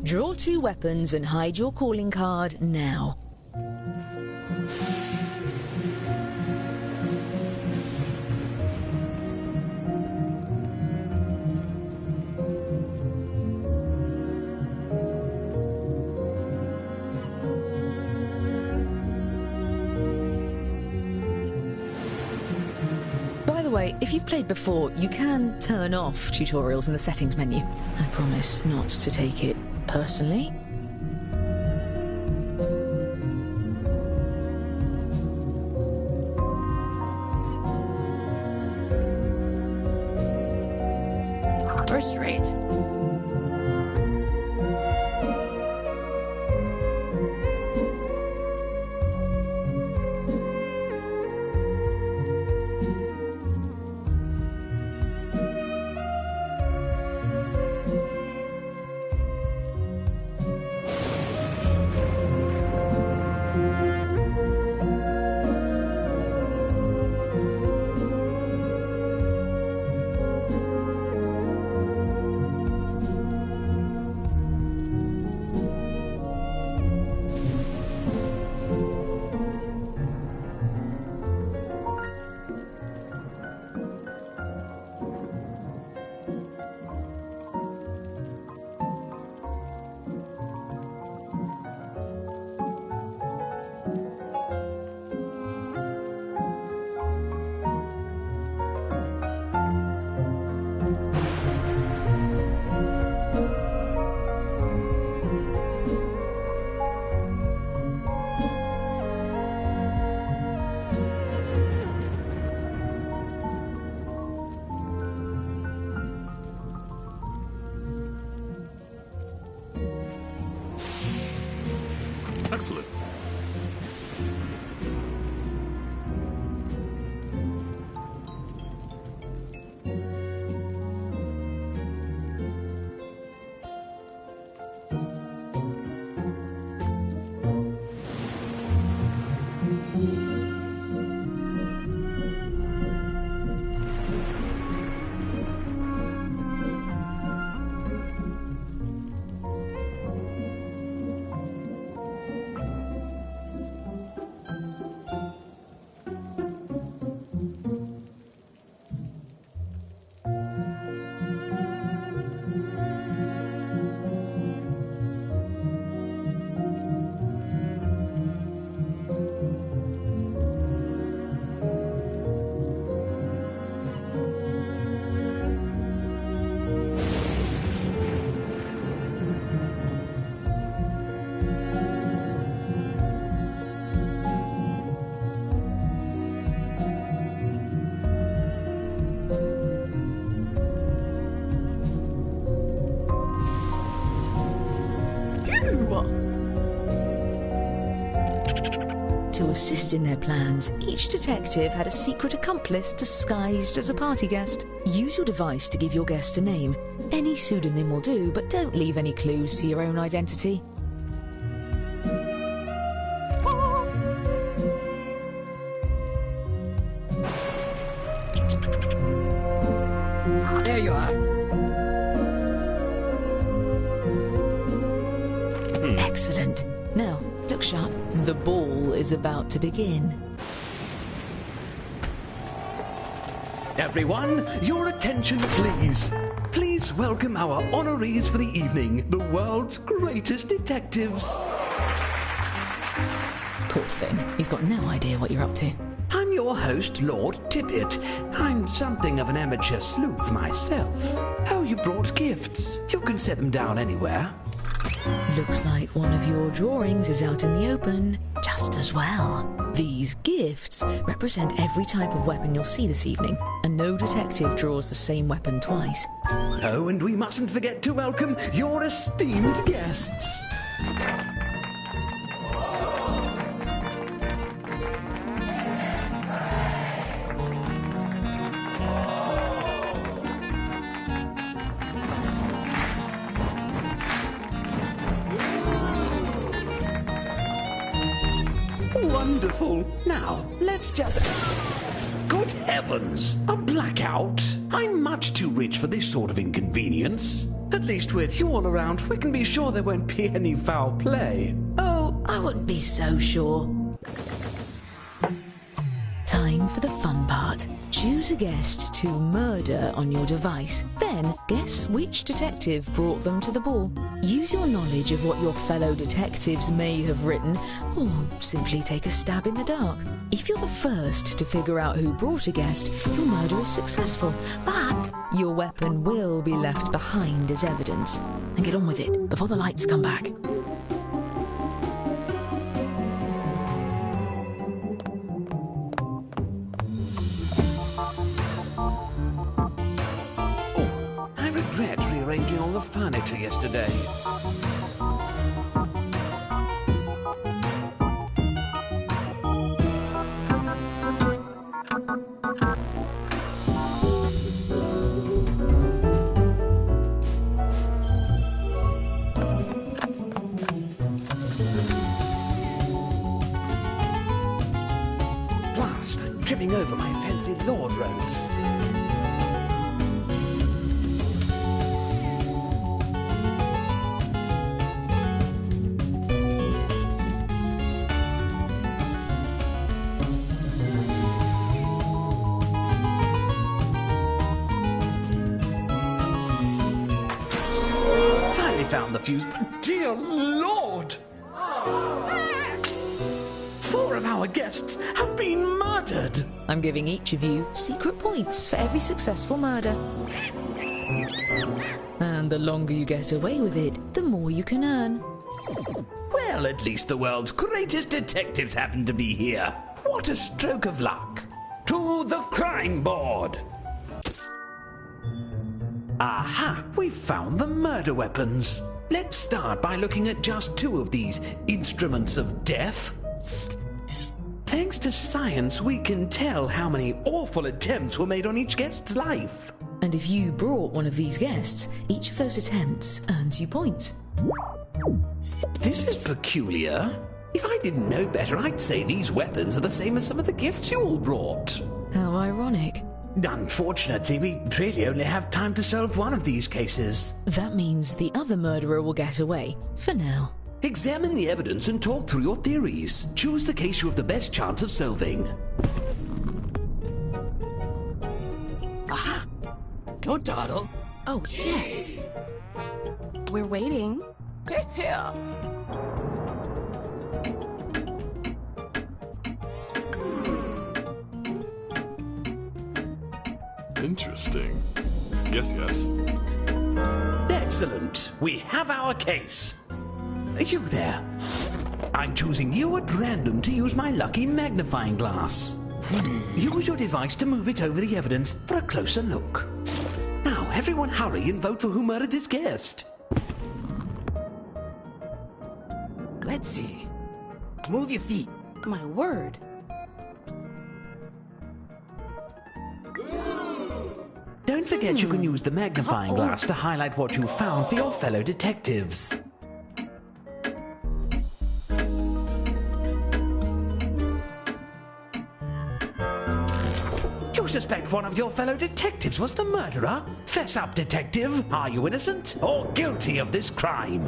Draw 2 weapons and hide your calling card now. By the way, if you've played before, you can turn off tutorials in the settings menu. I promise not to take it personally. First rate. Excellent. To assist in their plans, each detective had a secret accomplice disguised as a party guest. Use your device to give your guest a name. Any pseudonym will do, but don't leave any clues to your own identity. There you are. Excellent. Now, look sharp. The ball is about to begin. Everyone, your attention please. Please welcome our honorees for the evening, the world's greatest detectives. Poor thing. He's got no idea what you're up to. I'm your host, Lord Tippett. I'm something of an amateur sleuth myself. Oh, you brought gifts. You can set them down anywhere. Looks like one of your drawings is out in the open, just as well. These gifts represent every type of weapon you'll see this evening, and no detective draws the same weapon twice. Oh, and we mustn't forget to welcome your esteemed guests. Wonderful. Now, let's just... Good heavens! A blackout? I'm much too rich for this sort of inconvenience. At least with you all around, we can be sure there won't be any foul play. Oh, I wouldn't be so sure. Time for the fun part. Choose a guest to murder on your device. Then, guess which detective brought them to the ball. Use your knowledge of what your fellow detectives may have written, or simply take a stab in the dark. If you're the first to figure out who brought a guest, your murder is successful, but your weapon will be left behind as evidence. And get on with it before the lights come back. Rearranging all the furniture yesterday. Blast! I'm tripping over my fancy lord robes. Found the fuse, but dear Lord! 4 of our guests have been murdered! I'm giving each of you secret points for every successful murder. And the longer you get away with it, the more you can earn. Well, at least the world's greatest detectives happen to be here. What a stroke of luck! To the crime board! Aha! We found the murder weapons. Let's start by looking at just two of these instruments of death. Thanks to science, we can tell how many awful attempts were made on each guest's life. And if you brought one of these guests, each of those attempts earns you points. This is peculiar. If I didn't know better, I'd say these weapons are the same as some of the gifts you all brought. How ironic. Unfortunately, we really only have time to solve one of these cases. That means the other murderer will get away, for now. Examine the evidence and talk through your theories. Choose the case you have the best chance of solving. Aha! Don't dawdle. Oh, yes. We're waiting. Here. Interesting. Yes. Excellent. We have our case. You there. I'm choosing you at random to use my lucky magnifying glass. Use your device to move it over the evidence for a closer look. Now, everyone hurry and vote for who murdered this guest. Let's see. Move your feet. My word. Don't forget you can use the magnifying glass to highlight what you found for your fellow detectives. You suspect one of your fellow detectives was the murderer? Fess up, detective. Are you innocent or guilty of this crime?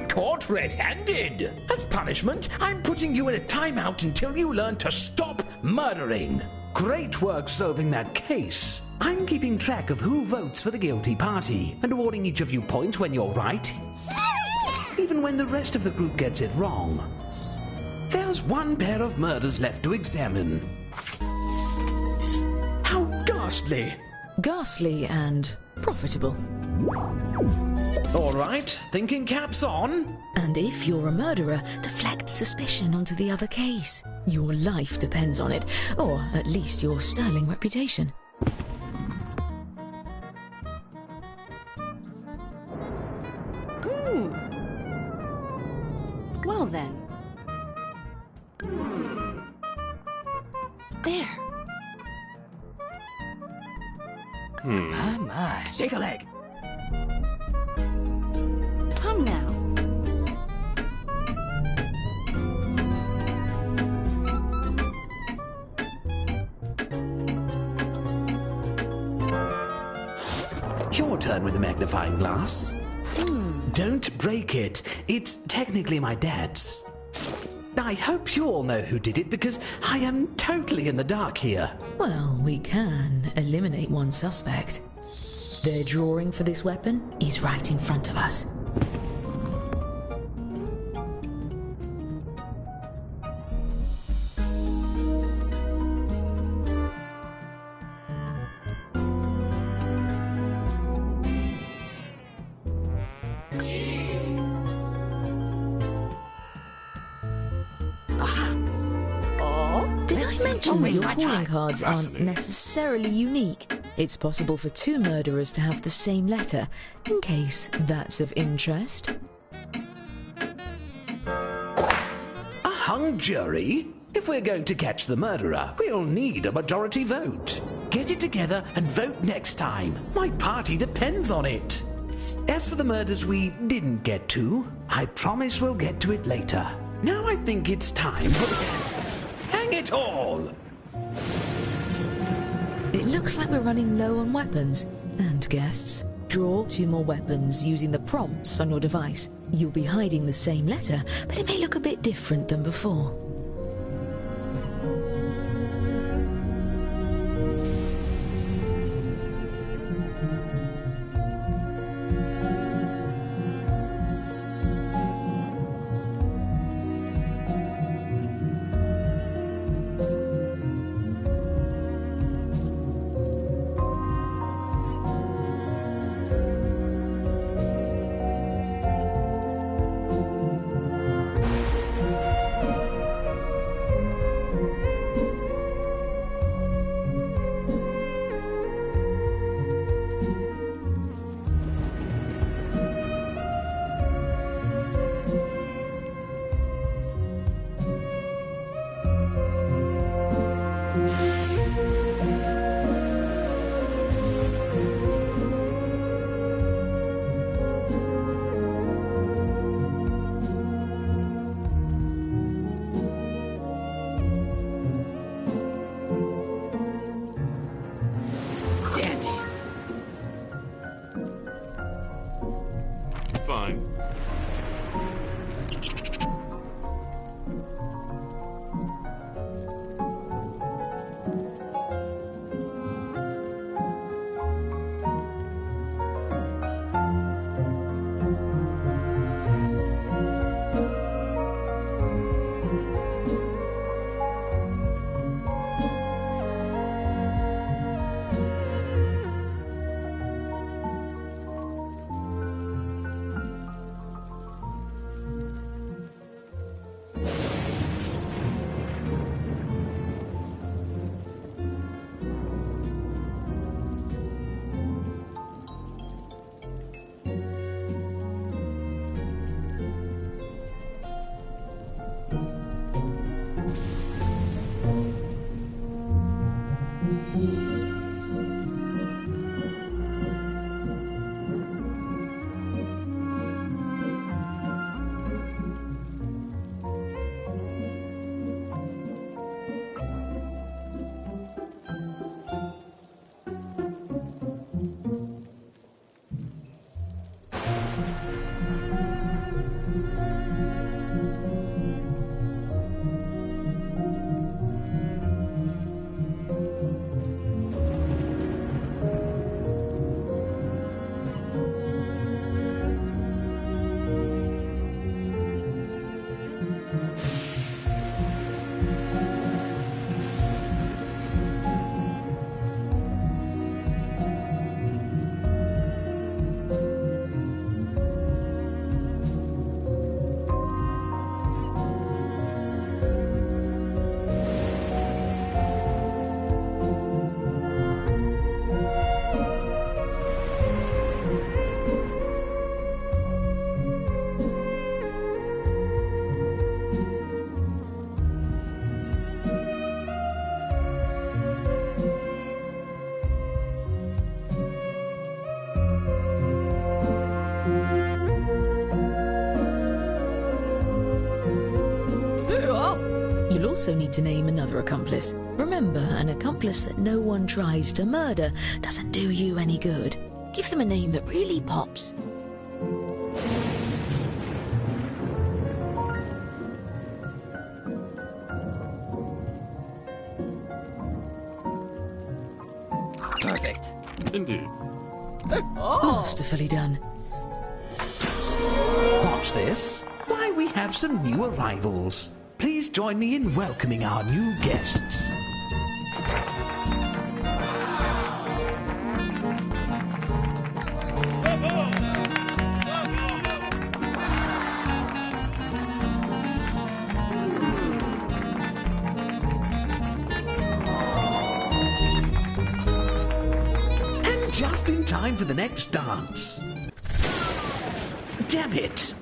Caught red-handed. As punishment, I'm putting you in a timeout until you learn to stop murdering. Great work solving that case. I'm keeping track of who votes for the guilty party and awarding each of you points when you're right, even when the rest of the group gets it wrong. There's one pair of murders left to examine. How ghastly! Ghastly and profitable. All right, thinking caps on. And if you're a murderer, deflect suspicion onto the other case. Your life depends on it, or at least your sterling reputation. Well then. There. My. Shake a leg. Come now. Your turn with the magnifying glass. Don't break it. It's technically my dad's. I hope you all know who did it because I am totally in the dark here. Well, we can eliminate one suspect. Their drawing for this weapon is right in front of us. Did I mention that your calling cards aren't necessarily unique? It's possible for two murderers to have the same letter, in case that's of interest. A hung jury? If we're going to catch the murderer, we'll need a majority vote. Get it together and vote next time. My party depends on it. As for the murders we didn't get to, I promise we'll get to it later. Now I think it's time for... Hang it all! It looks like we're running low on weapons. And guests, draw 2 more weapons using the prompts on your device. You'll be hiding the same letter, but it may look a bit different than before. Dandy. Fine. You'll also need to name another accomplice. Remember, an accomplice that no one tries to murder doesn't do you any good. Give them a name that really pops. Perfect. Indeed. Masterfully done. What's this? Why, we have some new arrivals. Please join me in welcoming our new guests. And just in time for the next dance. Damn it!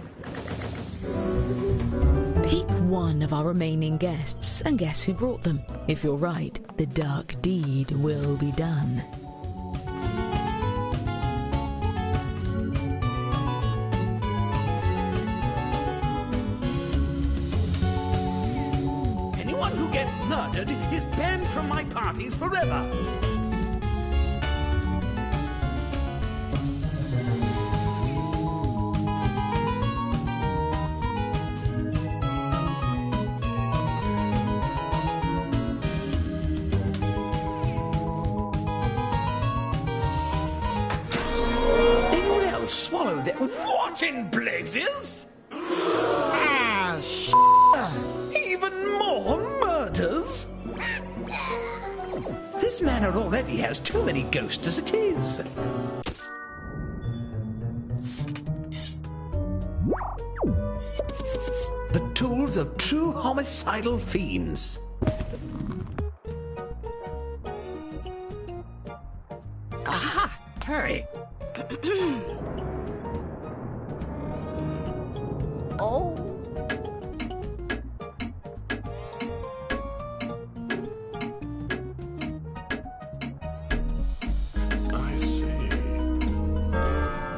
Pick one of our remaining guests and guess who brought them. If you're right, the dark deed will be done. Anyone who gets murdered is banned from my parties forever. Swallow that. What in blazes? Even more murders? This manor already has too many ghosts as it is. The tools of true homicidal fiends. Aha! Hurry! Oh.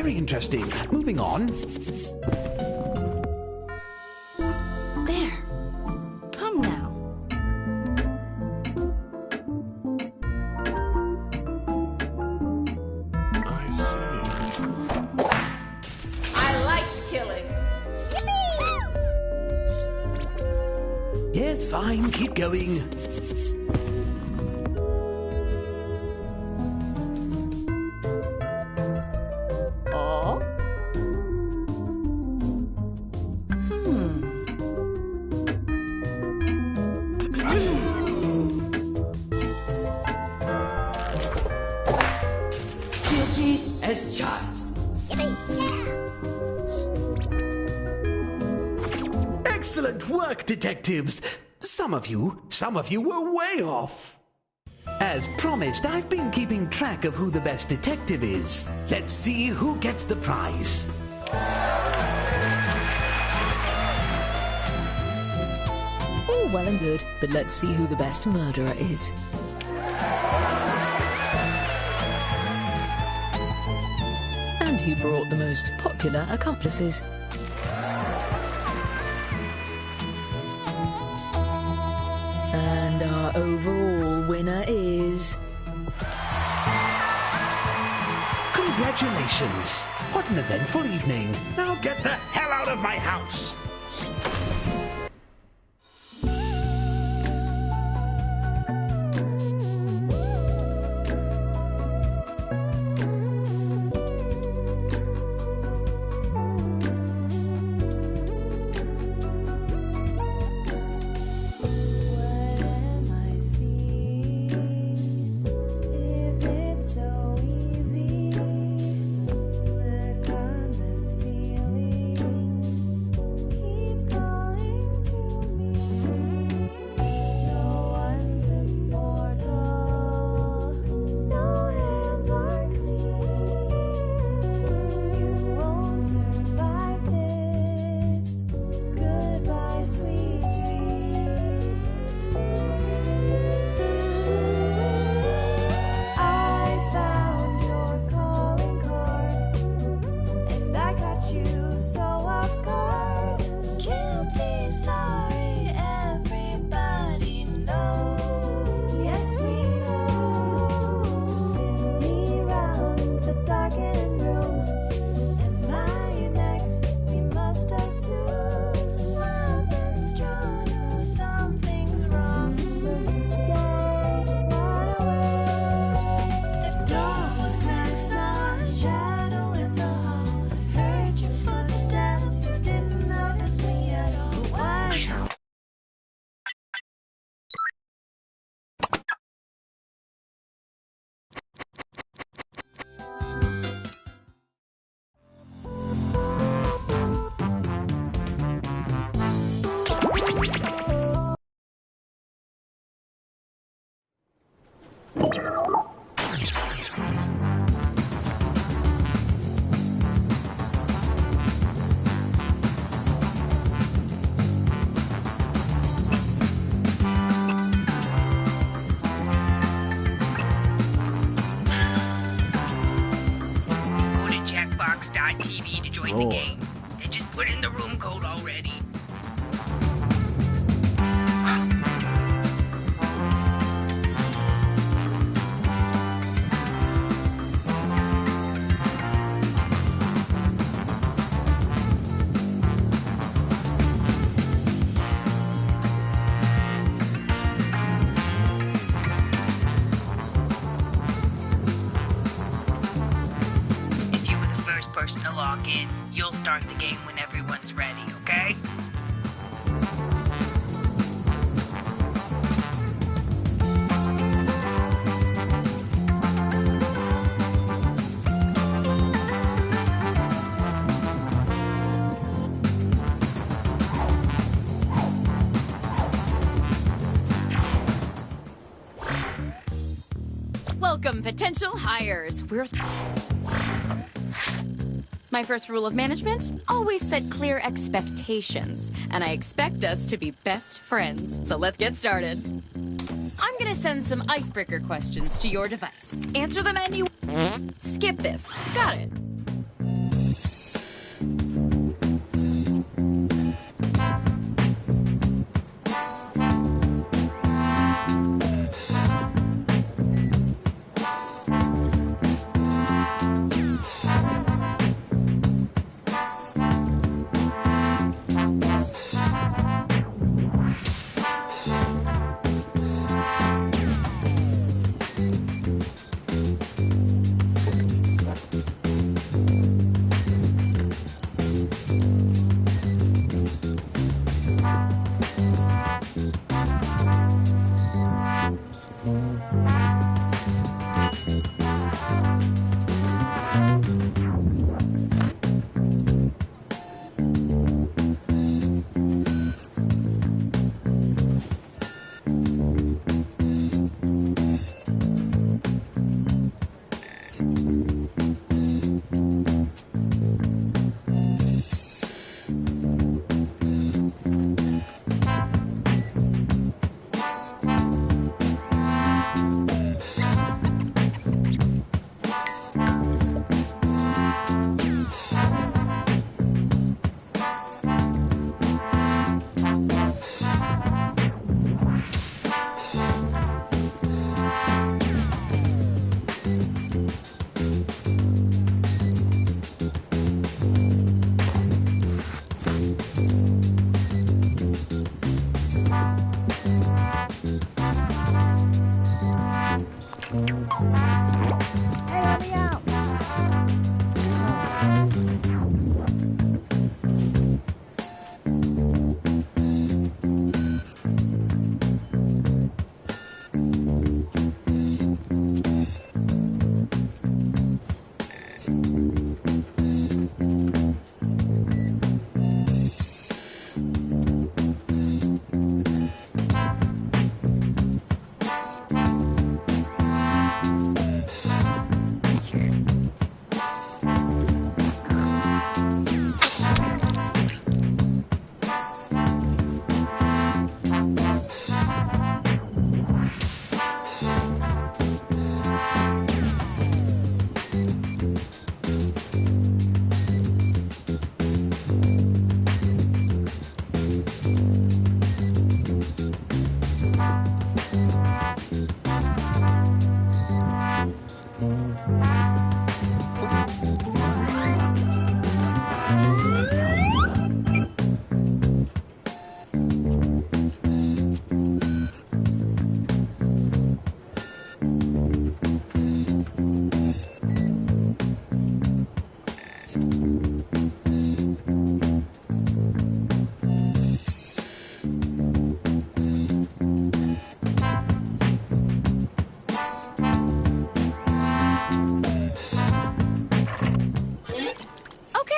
Very interesting. Moving on. There. Come now. I see. I liked killing. Yes, fine. Keep going. Oh? Guilty as charged. Excellent work, detectives. Some of you were way off. As promised, I've been keeping track of who the best detective is. Let's see who gets the prize. All well and good, but let's see who the best murderer is. And who brought the most popular accomplices. And our overall winner is... Congratulations. What an eventful evening. Now get the hell out of my house. What am I seeing? Is it so easy? Look on the ceiling. Keep calling to me. No one's immortal. No hands are clean. You won't survive this. Goodbye, sweet dream. I found your calling card, and I caught you so off guard. Guilty, sorry, everybody knows. Yes, we know. Spin me round the darkened room. Am I next? We must assume. Weapons drawn, oh, something's wrong. Will you stay? Run away. The door was cracked, saw a shadow in the hall. Heard your footsteps, you didn't notice me at all. Why? Go to Jackbox.tv to join the game. Then just put in the room code already. If you were the first person to log in, you'll start the game when everyone's ready, okay? Welcome, potential hires. My first rule of management, always set clear expectations. And I expect us to be best friends. So let's get started. I'm gonna send some icebreaker questions to your device. Answer them any... Skip this. Got it.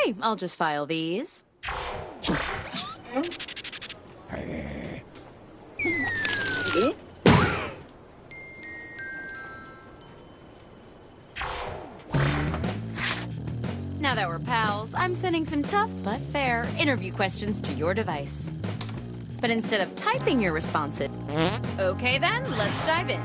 Okay, I'll just file these. Now that we're pals, I'm sending some tough but fair interview questions to your device. But instead of typing your responses... Okay then, let's dive in.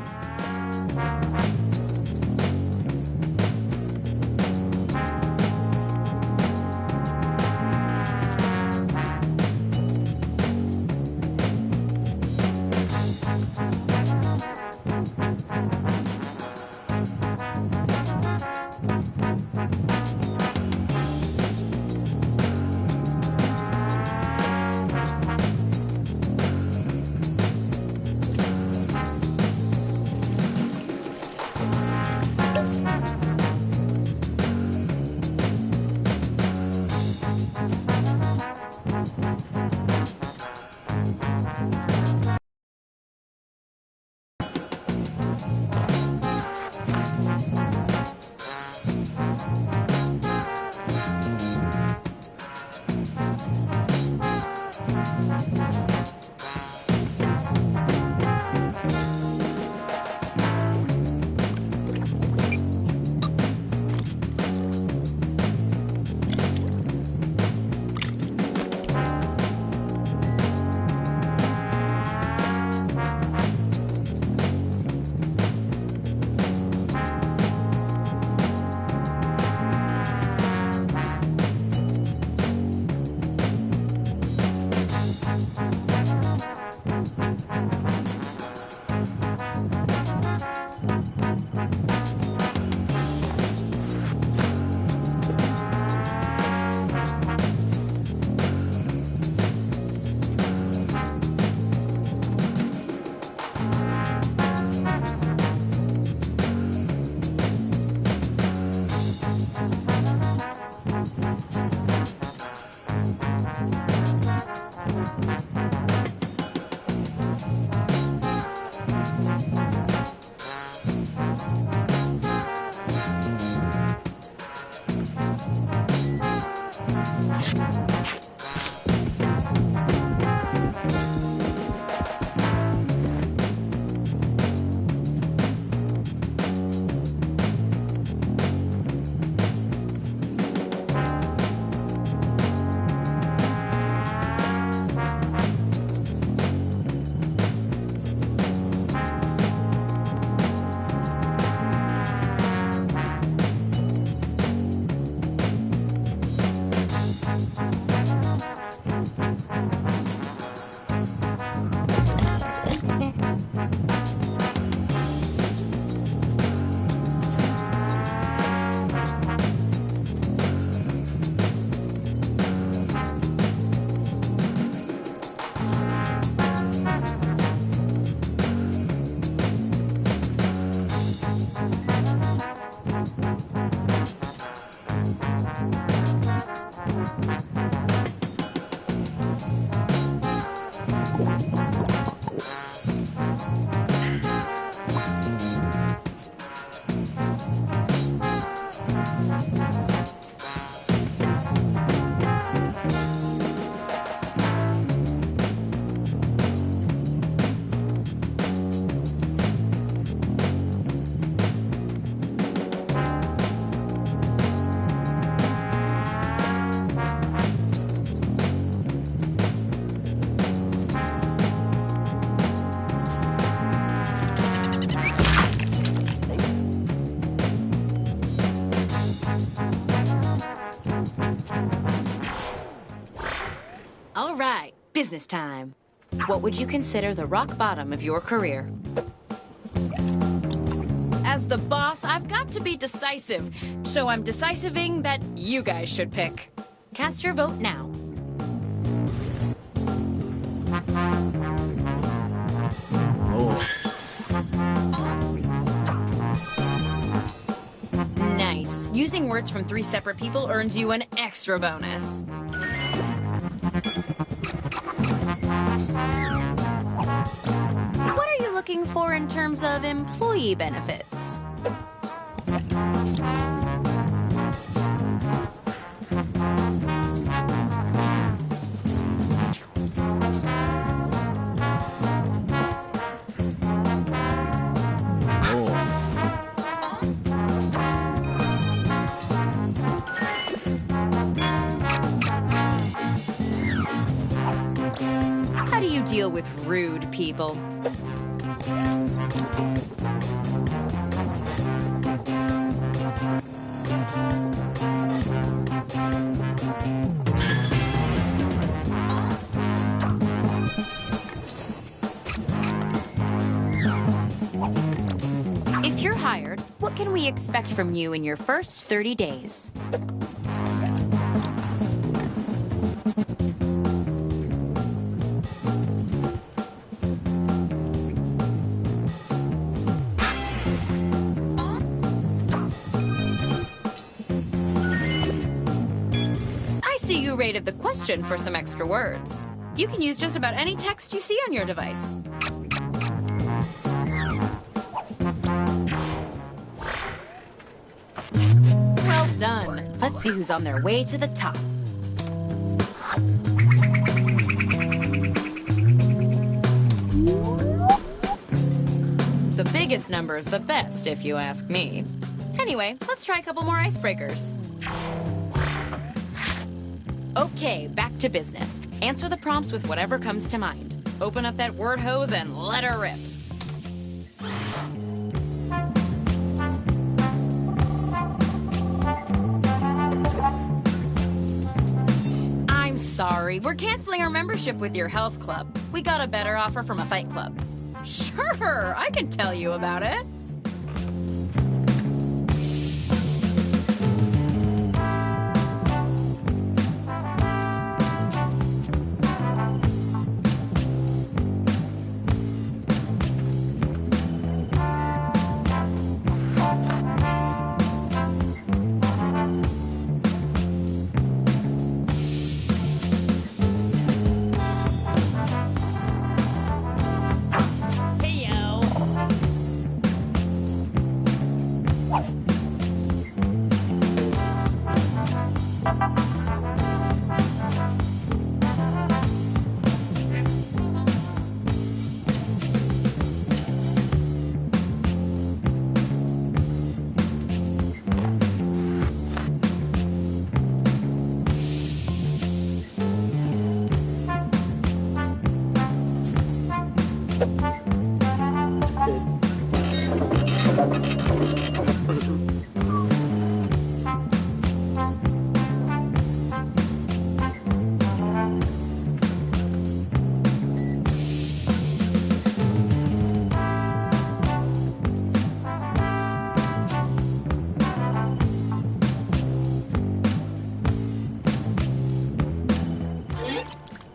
All right, business time. What would you consider the rock bottom of your career? As the boss, I've got to be decisive, so I'm decisiving that you guys should pick. Cast your vote now. Nice. Using words from 3 separate people earns you an extra bonus. What are you looking for in terms of employee benefits? deal with rude people. If you're hired, what can we expect from you in your first 30 days? I see you rated the question for some extra words. You can use just about any text you see on your device. Well done. Let's see who's on their way to the top. The biggest number is the best, if you ask me. Anyway, let's try a couple more icebreakers. Okay, back to business. Answer the prompts with whatever comes to mind. Open up that word hose and let her rip. I'm sorry, we're canceling our membership with your health club. We got a better offer from a fight club. Sure, I can tell you about it.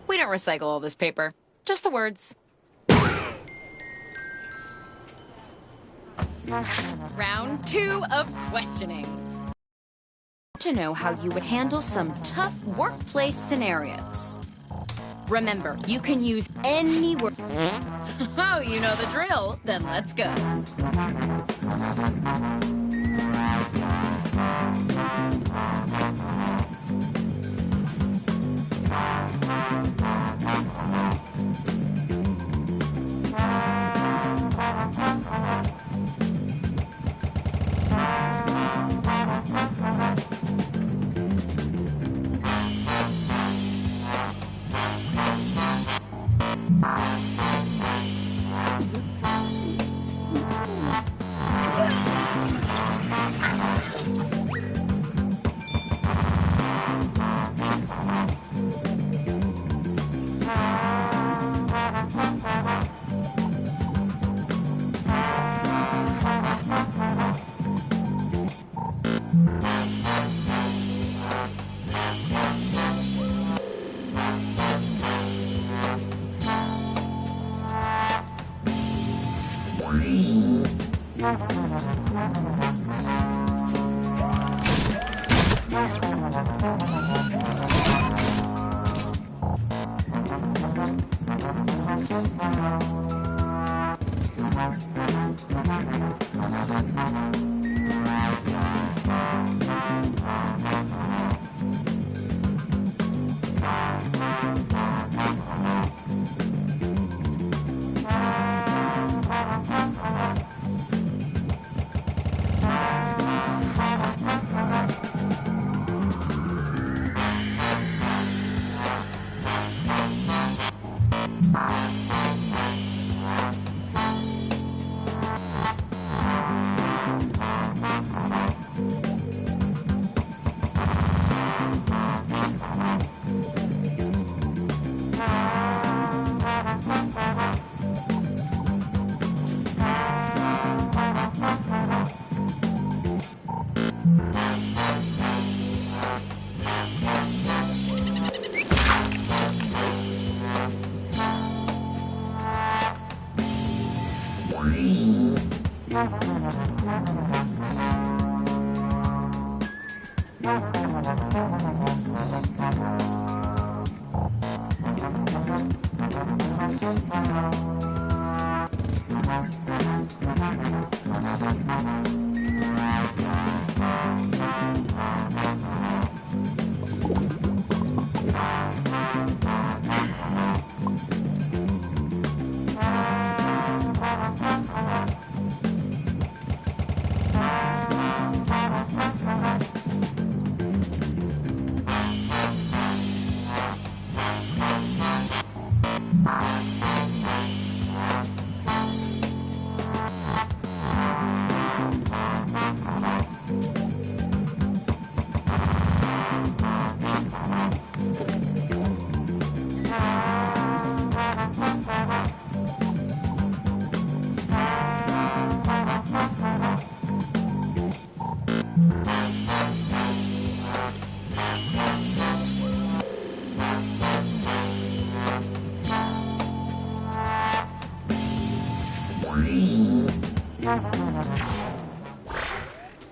We don't recycle all this paper, just the words. Round 2 of questioning. To know how you would handle some tough workplace scenarios. Remember, you can use any word. Oh, you know the drill. Then let's go.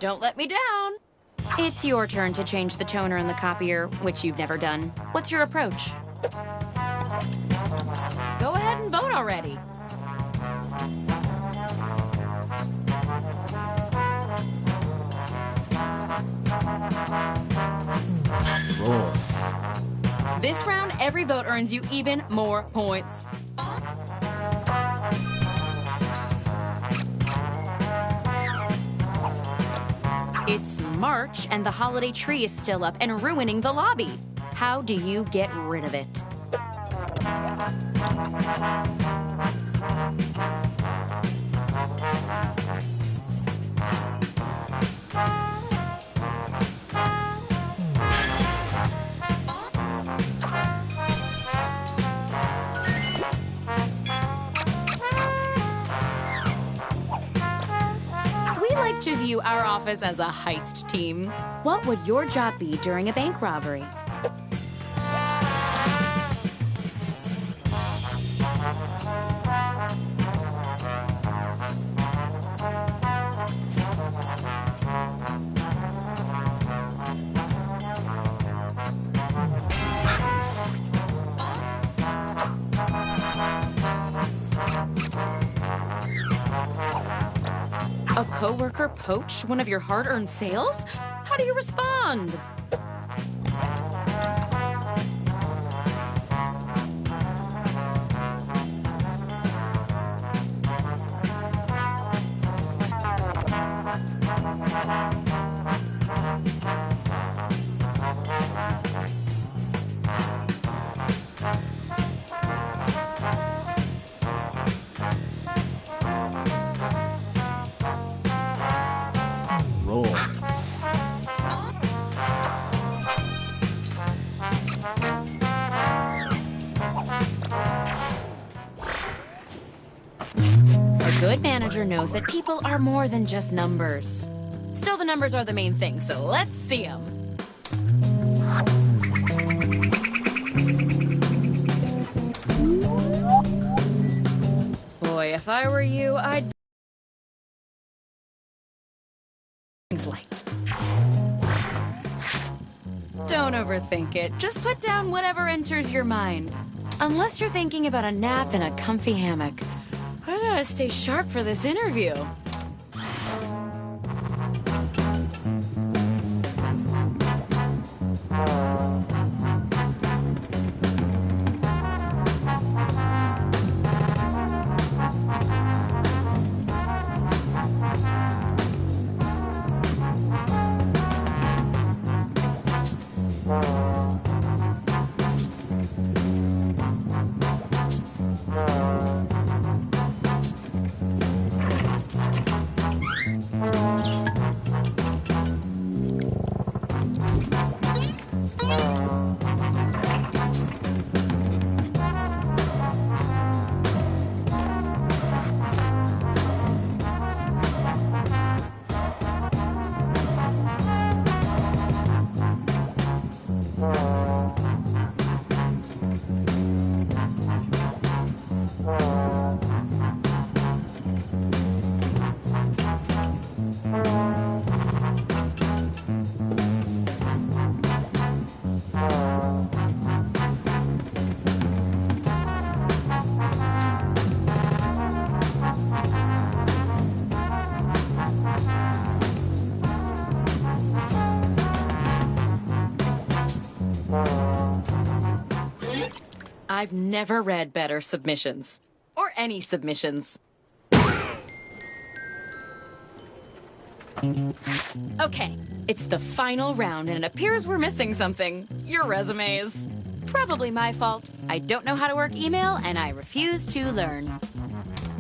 Don't let me down. It's your turn to change the toner in the copier, which you've never done. What's your approach? Go ahead and vote already. Roar. This round, every vote earns you even more points. It's March, and the holiday tree is still up and ruining the lobby. How do you get rid of it? To view our office as a heist team. What would your job be during a bank robbery? A coworker poached one of your hard-earned sales? How do you respond? A good manager knows that people are more than just numbers. Still, the numbers are the main thing, so let's see them. Boy, if I were you, I'd... light. Don't overthink it. Just put down whatever enters your mind. Unless you're thinking about a nap in a comfy hammock. I gotta stay sharp for this interview. I've never read better submissions. Or any submissions. Okay, it's the final round, and it appears we're missing something. Your resumes. Probably my fault. I don't know how to work email, and I refuse to learn.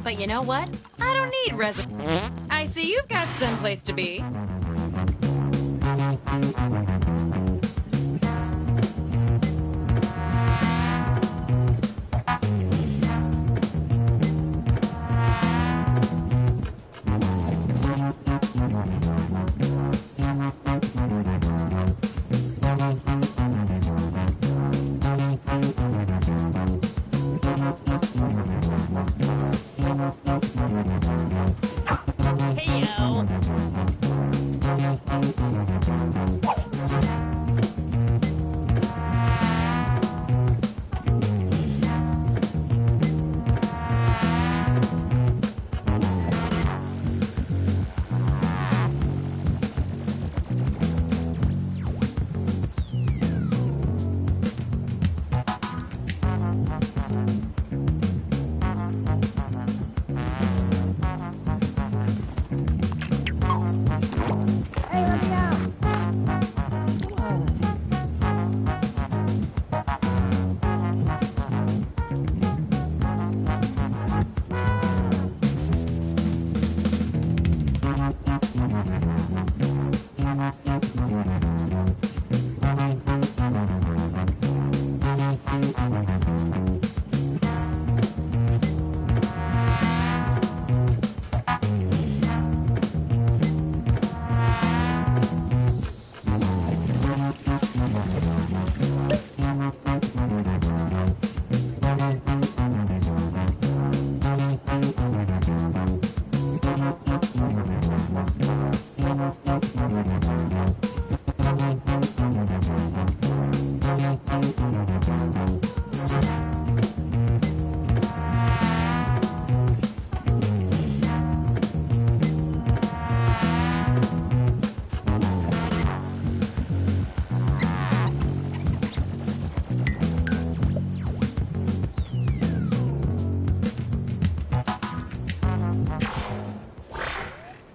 But you know what? I don't need resumes. I see you've got someplace to be.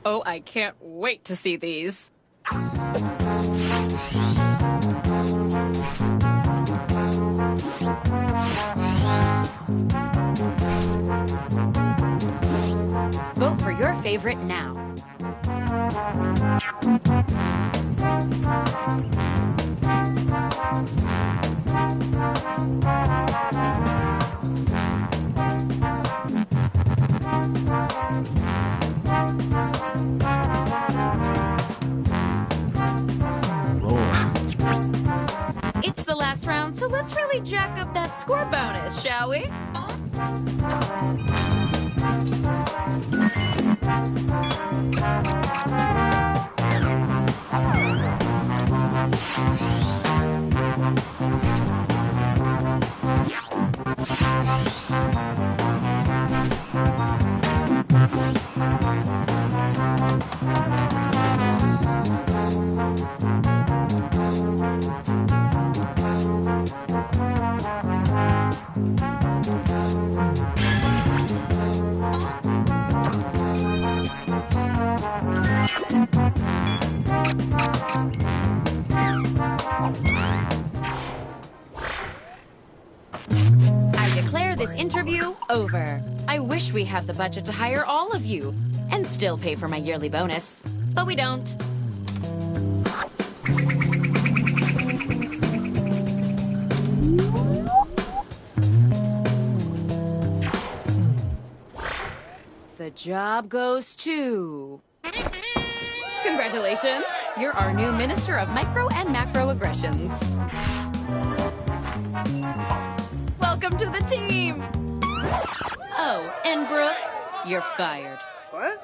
Oh, I can't wait to see these. Vote for your favorite now. It's the last round, so let's really jack up that score bonus, shall we? This interview over. I wish we had the budget to hire all of you and still pay for my yearly bonus, but we don't. The job goes to... Congratulations! You're our new Minister of Micro and Macro Aggressions. Welcome to the team! Oh, and Brooke, you're fired. What?